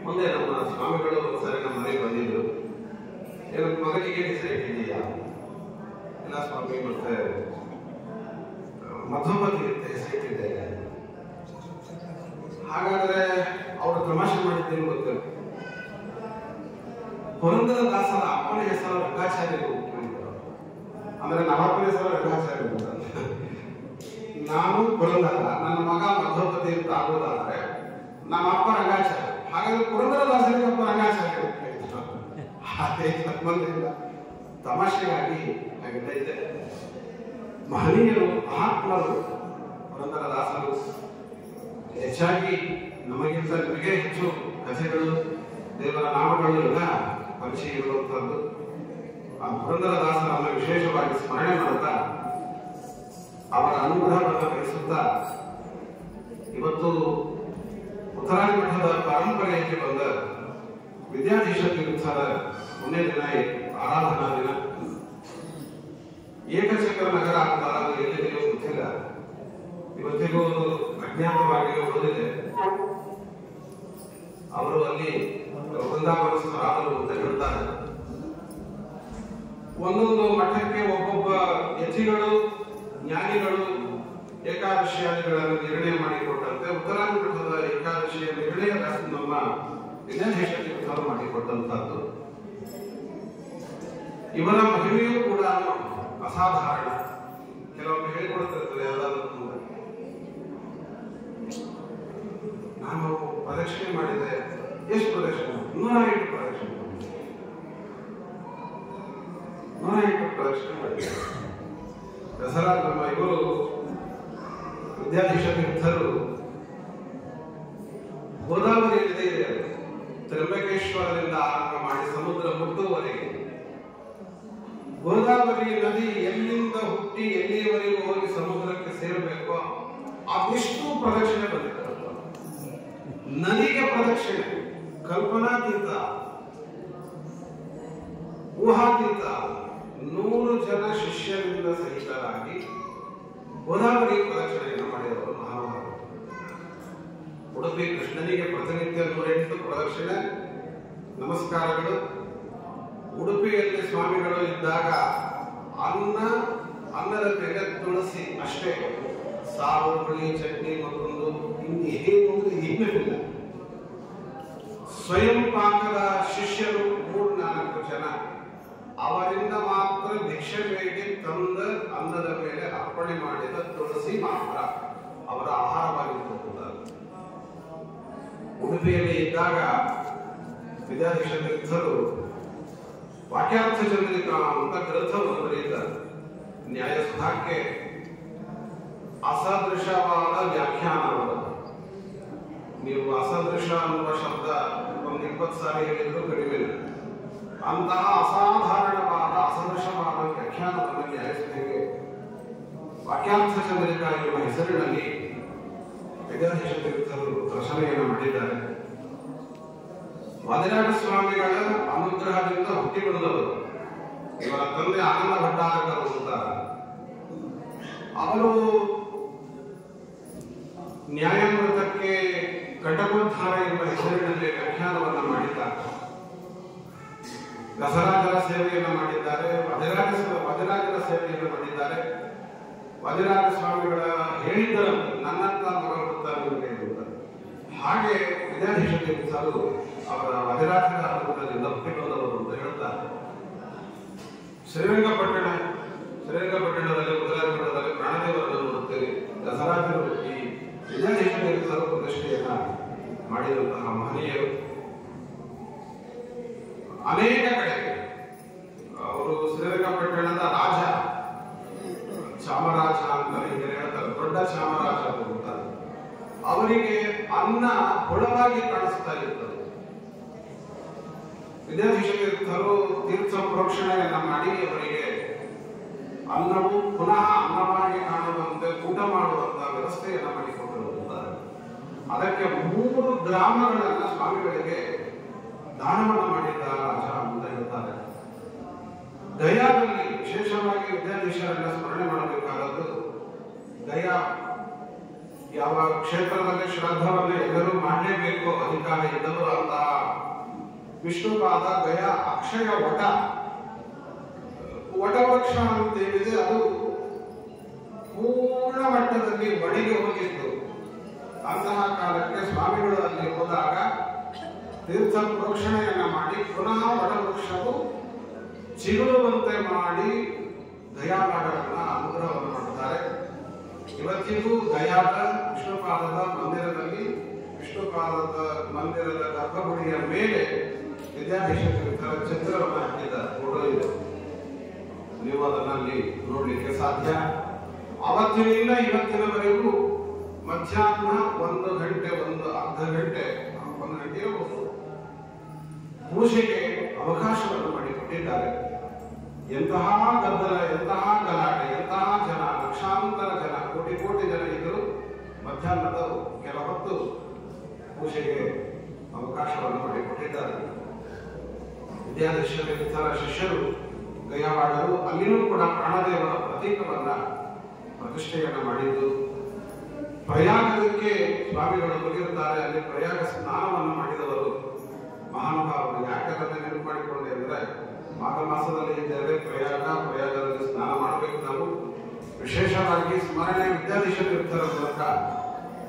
ಮುಂದೆ ನಮ್ಮ ಸ್ವಾಮಿಗಳು ಒಂದ್ಸರಿ ನಮ್ಮ ಮನೆಗೆ ಬಂದಿದ್ರು. ಏನು ಮಗನಿಗೆ ಹೆಸರು ಇಟ್ಟಿದೀಯಾ? ಇಲ್ಲ ಸ್ವಾಮಿ, ಮತ್ತೆ ಮಧ್ವಪತಿ ಅಂತ ಹೆಸರಿಟ್ಟಿದ್ದೆ. ಹಾಗಾದ್ರೆ ಅವರು ತಮಾಷೆ ಮಾಡಿದ್ದೇನು ಗೊತ್ತಿಲ್ಲ. ಪುರಂದರದಾಸರ ಅಪ್ಪನ ಹೆಸರು ರಂಗಾಚಾರ್ಯರು, ಅಂದ್ರೆ ನಮ್ಮಪ್ಪನ ಹೆಸರು ರಂಗಾಚಾರ್ಯರು. ನಾನು ಪುರಂದರ, ನನ್ನ ಮಗ ಮಧ್ವಪತಿ ಅಂತ ಆಗೋದಾದ್ರೆ ನಮ್ಮ ಅಪ್ಪ ರಂಗಾಚಾರ್ಯ. ಹಾಗಾದ್ರೆ ಪುರಂದರದಾಸರಿಗೆ ಅಪ್ಪ ರಂಗಾಚಾರ್ಯರು ಅದೇ ಸಂಬಂಧದಿಂದ ತಮಾಷೆಗಾಗಿ ಹಾಗಿದ್ದೆ. ಮಹನೀಯರು, ಮಹಾತ್ಮರು ಪುರಂದರದಾಸರು. ಹೆಚ್ಚಾಗಿ ನಮಗಿಂತ ನಿಮಗೆ ಹೆಚ್ಚು ಕಥೆಗಳು, ದೇವರ ನಾಮಗಳು ಎಲ್ಲ ಪರಿಚಯ ಇರುವಂತಹದ್ದು. ಆ ಪುರಂದರದಾಸರನ್ನು ವಿಶೇಷವಾಗಿ ಸ್ಮರಣೆ ಮಾಡುತ್ತಾ ಅವರ ಅನುಗ್ರಹವನ್ನು ಬಯಸುತ್ತಾ ಇವತ್ತು ಉತ್ತರಾದಿ ಮಠದ ಪರಂಪರೆಯಲ್ಲಿ ಬಂದ ವಿದ್ಯಾಧೀಶ ತೀರ್ಥರ ಪುಣ್ಯ ದಿನ, ಆರಾಧನಾ ದಿನ. ಏಕಚಕ್ರ ನಗರ ಅಂತಾರ, ಎಲ್ಲಿದೆಯೋ ಗೊತ್ತಿಲ್ಲ, ಇವತ್ತಿಗೂ ಒಂದು ಅಜ್ಞಾತವಾಗಿ ಉಳಿದಿದೆ. ಅವರು ಅಲ್ಲಿ ವೃಂದಾವನಸ್ಥರಾದರು ಅಂತ ಹೇಳ್ತಾರೆ. ಒಂದೊಂದು ಮಠಕ್ಕೆ ಒಬ್ಬೊಬ್ಬ ಯತಿಗಳು, ಜ್ಞಾನಿಗಳು ಏಕಾದಶಿಯಾದಿಗಳನ್ನು ನಿರ್ಣಯ ಮಾಡಿಕೊಟ್ಟಂತೆ ಉತ್ತರಾದಿ ಮಠದ ಏಕಾದಶಿಯ ನಿರ್ಣಯ ನಮ್ಮ ವಿದ್ಯಾಧೀಶ ತೀರ್ಥರು ಮಾಡಿಕೊಟ್ಟಂತಹದ್ದು. ಇವರ ಮಹಿಮೆಯೂ ಕೂಡ ಅಸಾಧಾರಣ. ಕೆಲವೊಮ್ಮೆ ಹೇಳಿಕೊಡುತ್ತಿರ್ತದೆ ಯಾವುದಾದ್ರೂ ನಾನು ಪ್ರದಕ್ಷಿಣೆ ಮಾಡಿದೆ. ಎಷ್ಟು ಪ್ರದಕ್ಷಿಣೆ? 108 ಪ್ರದಕ್ಷಿಣೆ. ಪ್ರದಕ್ಷಿಣೆ ಮಾಡಿದ್ದಾರೆ. ದಸರಾ ನಮ್ಮ ಇವರು ವಿದ್ಯಾಧೀಶ ತೀರ್ಥರು ಗೋದಾವರಿ ನದಿ ತ್ರ್ಯಂಬಕೇಶ್ವರದಿಂದ ಆರಂಭ ಮಾಡಿ ಸಮುದ್ರ ಮುಟ್ಟುವರೆಗೆ ಗೋದಾವರಿ ನದಿ ಎಲ್ಲಿಂದ ಹುಟ್ಟಿ ಎಲ್ಲಿಯವರೆಗೂ ಹೋಗಿ ಸಮುದ್ರಕ್ಕೆ ಸೇರಬೇಕೋ ಅದೆಷ್ಟು ಪ್ರದಕ್ಷಿಣೆ ಬಂದಿದೆ. ನದಿಗೆ ಪ್ರದಕ್ಷಿಣೆ, ಕಲ್ಪನಾತೀತ, ಊಹಾತೀತ 100 ಜನ ಶಿಷ್ಯರಿಂದ ಸಹಿತರಾಗಿ ಗೋದಾವರಿ ಪ್ರದಕ್ಷಿಣೆಯನ್ನು ಮಾಡಿದವರು ಮಹಾಭಾರತ. ಉಡುಪಿ ಕೃಷ್ಣನಿಗೆ ಪ್ರತಿನಿತ್ಯ 108 ಪ್ರದಕ್ಷಿಣೆ ನಮಸ್ಕಾರಗಳು. ಉಡುಪಿಯಲ್ಲಿ ಸ್ವಾಮಿಗಳು ಇದ್ದಾಗ ಅನ್ನದ ತೆಗೆ ತುಳಸಿ ಅಷ್ಟೇ, ಸಾರು, ಹುಳಿ, ಚಟ್ನಿ ಮತ್ತೊಂದು ಇನ್ನೇನಿಲ್ಲ. ಸ್ವಯಂ ಪಾಕದ ಶಿಷ್ಯರು 3-4 ಜನ, ಅವರಿಂದ ಮಾತ್ರ ಭಿಕ್ಷೆ ಬೇಡಿ ತಂದ ಅನ್ನದ ಮೇಲೆ ಅರ್ಪಣೆ ಮಾಡಿದ ತುಳಸಿ ಮಾತ್ರ ಅವರ ಆಹಾರವಾಗಿತ್ತು. ಉಡುಪಿಯಲ್ಲಿ ಇದ್ದಾಗ ವಿದ್ಯಾಧೀಶ ತೀರ್ಥರು ವಾಕ್ಯಾರ್ಥ ಚಂದ್ರಿಕಾ ಅಂತ ಗ್ರಂಥವನ್ನು ಬರೆದಿದ್ದಾರೆ. ನ್ಯಾಯಸುಧಾಕ್ಕೆ ಅಸದೃಶವಾದ ವ್ಯಾಖ್ಯಾನವಾದ, ನೀವು ಅಸದೃಶ ಅನ್ನುವ ಶಬ್ದ ಒಂದು 20 ಸಾರಿ ಹೇಳಿದ್ರು ಕಡಿಮೆ. ಅಂತಹ ಅಸಾಧಾರಣವಾದ ಅಸದೃಶವಾದ ವ್ಯಾಖ್ಯಾನವನ್ನು ನ್ಯಾಯಸುಧಾಗೆ ವಾಕ್ಯಾರ್ಥ ಚಂದ್ರಿಕಾ ಎಂಬ ಹೆಸರಿನಲ್ಲಿ ವಿದ್ಯಾಧೀಶ ತೀರ್ಥರು ರಚನೆಯನ್ನು ಮಾಡಿದ್ದಾರೆ. ವಾದಿರಾಜ ಸ್ವಾಮಿಗಳ ಅನುಗ್ರಹದಿಂದ ಹುಟ್ಟಿ ಬಂದವರು. ಇವರ ತಂದೆ ಆನಂದ ಭಟ್ಟಾರಕರು ಅಂತ, ಅವರು ನ್ಯಾಯಾಮೃತಕ್ಕೆ ಘಟಕೋದ್ಧಾರ ಎಂಬ ಹೆಸರಿನಲ್ಲಿ ವ್ಯಾಖ್ಯಾನವನ್ನು ಮಾಡಿದ್ದಾರೆ. ದಸರಾಜರ ಸೇವೆಯನ್ನು ಮಾಡಿದ್ದಾರೆ, ವಾದಿರಾಜರ ಸೇವೆಯನ್ನು ಮಾಡಿದ್ದಾರೆ. ವಾದಿರಾಜ ಸ್ವಾಮಿಗಳ ಹೇಳಿದ್ದರಂತೆ, ನನ್ನಂತ ಮಗ ಹುಡುಕ್ತಾರೆ ಅಂತ. ಹಾಗೆ ವಿದ್ಯಾಧೀಶ ತೀರ್ಥರು ಅವರ ವಾದಿರಾಜರ ಅನುಗ್ರಹದಿಂದ ಹುಟ್ಟಿ ಬಂದವರು ಅಂತ ಹೇಳ್ತಾರೆ. ಶ್ರೀರಂಗಪಟ್ಟಣದಲ್ಲಿ ಉದರಾಯಪಟ್ಟಣದಲ್ಲಿ ಪ್ರಾಣದೇವರನ್ನು ನೋಡುತ್ತೇವೆ. ದಸರಾಜರು ಈ ವಿದ್ಯಾಧೀಶ ತೀರ್ಥರು ಪ್ರತಿಷ್ಠೆಯನ್ನ ಮಾಡಿದಂತಹ ಮಹನೀಯರು. ಅನೇಕ ಕಡೆ ಅವರು ಶ್ರೀರಂಗಪಟ್ಟಣದ ರಾಜ, ಚಾಮರಾಜ ಅಂತ ಹೀಗೆ ಹೇಳ್ತಾರೆ, ದೊಡ್ಡ ಚಾಮರಾಜ ಅಂತ. ಅವರಿಗೆ ಅನ್ನ ಹೊಳವಾಗಿ ಕಾಣಿಸ್ತಾ ಇರ್ತದೆ. ವಿದ್ಯಾಧೀಶ ತೀರ್ಥರು ತೀರ್ಥ ಪ್ರೋಕ್ಷಣೆಯನ್ನ ಮಾಡಿ ಅವರಿಗೆ ಅನ್ನವು ಪುನಃ ಅನ್ನವಾಗಿ ಕಾಣುವಂತೆ ಊಟ ಮಾಡುವಂತಹ ವ್ಯವಸ್ಥೆಯನ್ನ ಮಾಡಿಕೊಟ್ಟಿರುತ್ತಾರೆ. ಅದಕ್ಕೆ 3 ಗ್ರಾಮಗಳನ್ನ ಸ್ವಾಮಿಗಳಿಗೆ ದಾನವನ್ನು ಮಾಡಿದ್ದ ರಾಜ ಅಂತ ಹೇಳ್ತಾರೆ. ಗಯಾದಲ್ಲಿ ವಿಶೇಷವಾಗಿ ವಿದ್ಯಾಧೀಶರನ್ನ ಸ್ಮರಣೆ ಮಾಡಬೇಕಾದದ್ದು, ಗಯಾ ಯಾವ ಕ್ಷೇತ್ರದಲ್ಲಿ ಶ್ರಾದ್ದವನ್ನು ಎಲ್ಲರೂ ಮಾಡಲೇಬೇಕು ಅಧಿಕಾರ ಇದ್ದವರು ಅಂತಹ ವಿಷ್ಣುಪಾದ ಗಯಾ ಅಕ್ಷಯ ವಟವೃಕ್ಷ ಅಂತೇಳಿದೆ. ಅದು ಪೂರ್ಣ ಮಟ್ಟದಲ್ಲಿ ಒಣಗಿ ಹೋಗಿತ್ತು. ಅಂತಹ ಕಾಲಕ್ಕೆ ಸ್ವಾಮಿಗಳು ಅಲ್ಲಿ ಹೋದಾಗ ತೀರ್ಥ ಪ್ರೋಕ್ಷಣೆಯನ್ನ ಮಾಡಿ ಪುನಃ ವಟವೃಕ್ಷವು ಚಿಗುರುವಂತೆ ಮಾಡಿ ಗಯಾನಾಡರನ್ನ ಅನುಗ್ರಹವನ್ನು ಮಾಡುತ್ತಾರೆ. ಇವತ್ತಿಗೂ ಗಯಾದ ವಿಷ್ಣುಪಾದದ ಮಂದಿರದಲ್ಲಿ, ವಿಷ್ಣುಪಾದದ ಮಂದಿರದ ಗರ್ಭಗುಡಿಯ ಮೇಲೆ ವಿದ್ಯಾಧೀಶ ತೀರ್ಥರ ಚಿತ್ರವನ್ನು ಹಾಕಿದ್ದಾರೆ. ಫೋಟೋ ಇದೆ, ನೀವು ಅದನ್ನಲ್ಲಿ ನೋಡ್ಲಿಕ್ಕೆ ಸಾಧ್ಯ. ಅವತ್ತಿನಿಂದ ಇವತ್ತಿನವರೆಗೂ ಮಧ್ಯಾಹ್ನ 1 ಗಂಟೆ, ಅರ್ಧ ಗಂಟೆ, 1 ಗಂಟೆ ಇರಬಹುದು, ಪೂಜೆಗೆ ಅವಕಾಶವನ್ನು ಮಾಡಿಕೊಟ್ಟಿದ್ದಾರೆ. ಎಂತಹ ಗದ್ದಲ, ಎಂತಹ ಗಲಾಟೆ, ಎಂತಹ ಜನ, ಲಕ್ಷಾಂತರ ಜನ, ಕೋಟಿ ಜನ ಇದ್ದರು. ಮಧ್ಯಾಹ್ನದ ಕೆಲ ಹೊತ್ತು ಪೂಜೆಗೆ ಅವಕಾಶವನ್ನು ಮಾಡಿಕೊಟ್ಟಿದ್ದಾರೆ. ವಿದ್ಯಾಧೀಶ ತೀರ್ಥರ ಶಿಷ್ಯರು ಗಯಾವಾಡರು ಅಲ್ಲಿನೂ ಕೂಡ ಪ್ರಾಣದೇವರ ಪ್ರತೀಕವನ್ನ ಪ್ರತಿಷ್ಠೆಯನ್ನು ಮಾಡಿದ್ದು. ಪ್ರಯಾಗಕ್ಕೆ ಸ್ವಾಮಿಗಳು ಹೋಗಿರುತ್ತಾರೆ. ಅಲ್ಲಿ ಪ್ರಯಾಗ ಸ್ನಾನವನ್ನು ಮಾಡಿದವರು ಮಹಾನುಭಾವರು. ಯಾಕಂದ್ರೆ ನೆನಪು ಮಾಡಿಕೊಂಡೆ ಅಂದ್ರೆ, ಮಾಘ ಮಾಸದಲ್ಲಿ ಇದ್ದೇವೆ, ಪ್ರಯಾಗದಲ್ಲಿ ಸ್ನಾನ ಮಾಡಬೇಕು. ನಾವು ವಿಶೇಷವಾಗಿ ಸ್ಮರಣೆ ವಿದ್ಯಾಧೀಶ ತೀರ್ಥರ ಮೂಲಕ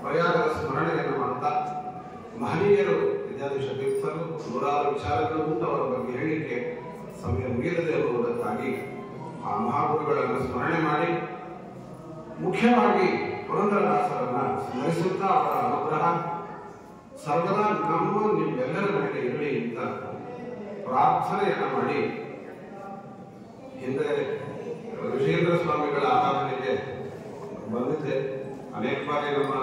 ಪ್ರಯಾಗದ ಸ್ಮರಣೆಯನ್ನು ಮಾಡುತ್ತಾ ಮಹನೀಯರು ವಿದ್ಯಾಧೀಶ ತೀರ್ಥರು 106 ವಿಚಾರಗಳು ಉಂಟು. ಅವರ ಬಗ್ಗೆ ಹೇಳಿಕೆ ಸಮಯ ಮುಗಿಯದೆ ಇರುವುದಕ್ಕಾಗಿ ಆ ಮಹಾಗುರುಗಳನ್ನು ಸ್ಮರಣೆ ಮಾಡಿ, ಮುಖ್ಯವಾಗಿ ಪುರಂದರದಾಸರನ್ನ ಸ್ಮರಿಸುತ್ತಾ ಅವರ ಅನುಗ್ರಹ ಸರ್ವದಾ ನಿಮ್ಮೆಲ್ಲರ ಮೇಲೆ ಇರಲಿ ಅಂತ ಪ್ರಾರ್ಥನೆಯನ್ನ ಮಾಡಿ ಹಿಂದೆ ಅನೇಕ ಬಾರಿ ನಮ್ಮ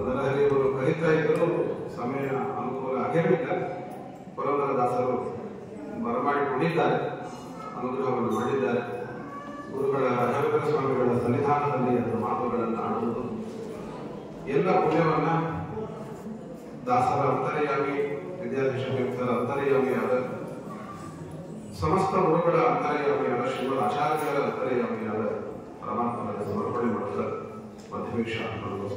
ನರಹರಿಯವರು ಕರೀತಾ ಇದ್ದರೂ ಸಮಯ ಅನುಕೂಲ ಆಗಿರಲಿಲ್ಲ. ಪುರಂದರದಾಸರು ಬರಮಾಡಿಕೊಂಡಿದ್ದಾರೆ, ಅನುಗ್ರಹವನ್ನು ಮಾಡಿದ್ದಾರೆ. ಗುರುಗಳ ರಾಘವೇಂದ್ರ ಸ್ವಾಮಿಗಳ ಸನ್ನಿಧಾನದಲ್ಲಿ ಅದರ ಮಾತುಗಳನ್ನು ಆಡುವುದು ಎಲ್ಲ ಪುಣ್ಯವನ್ನ ದಾಸರ ಅಂತರ್ಯಾಮಿ, ವಿದ್ಯಾಧೀಶರ ಅಂತರ್ಯಾಮಿಯಾದ, ಸಮಸ್ತ ಗುರುಗಳ ಅಂತರ್ಯಾಮಿಯಾದ, ಶ್ರೀಮದ್ ಆಚಾರ್ಯರ ಅಂತರ್ಯಾಮಿಯಾದ ಪರಮಾತ್ಮನ ಸಮರ್ಪಣೆ ಮಾಡುತ್ತಾರೆ. ಮಧ್ಯವೇಶ ಅನ್ನೋದು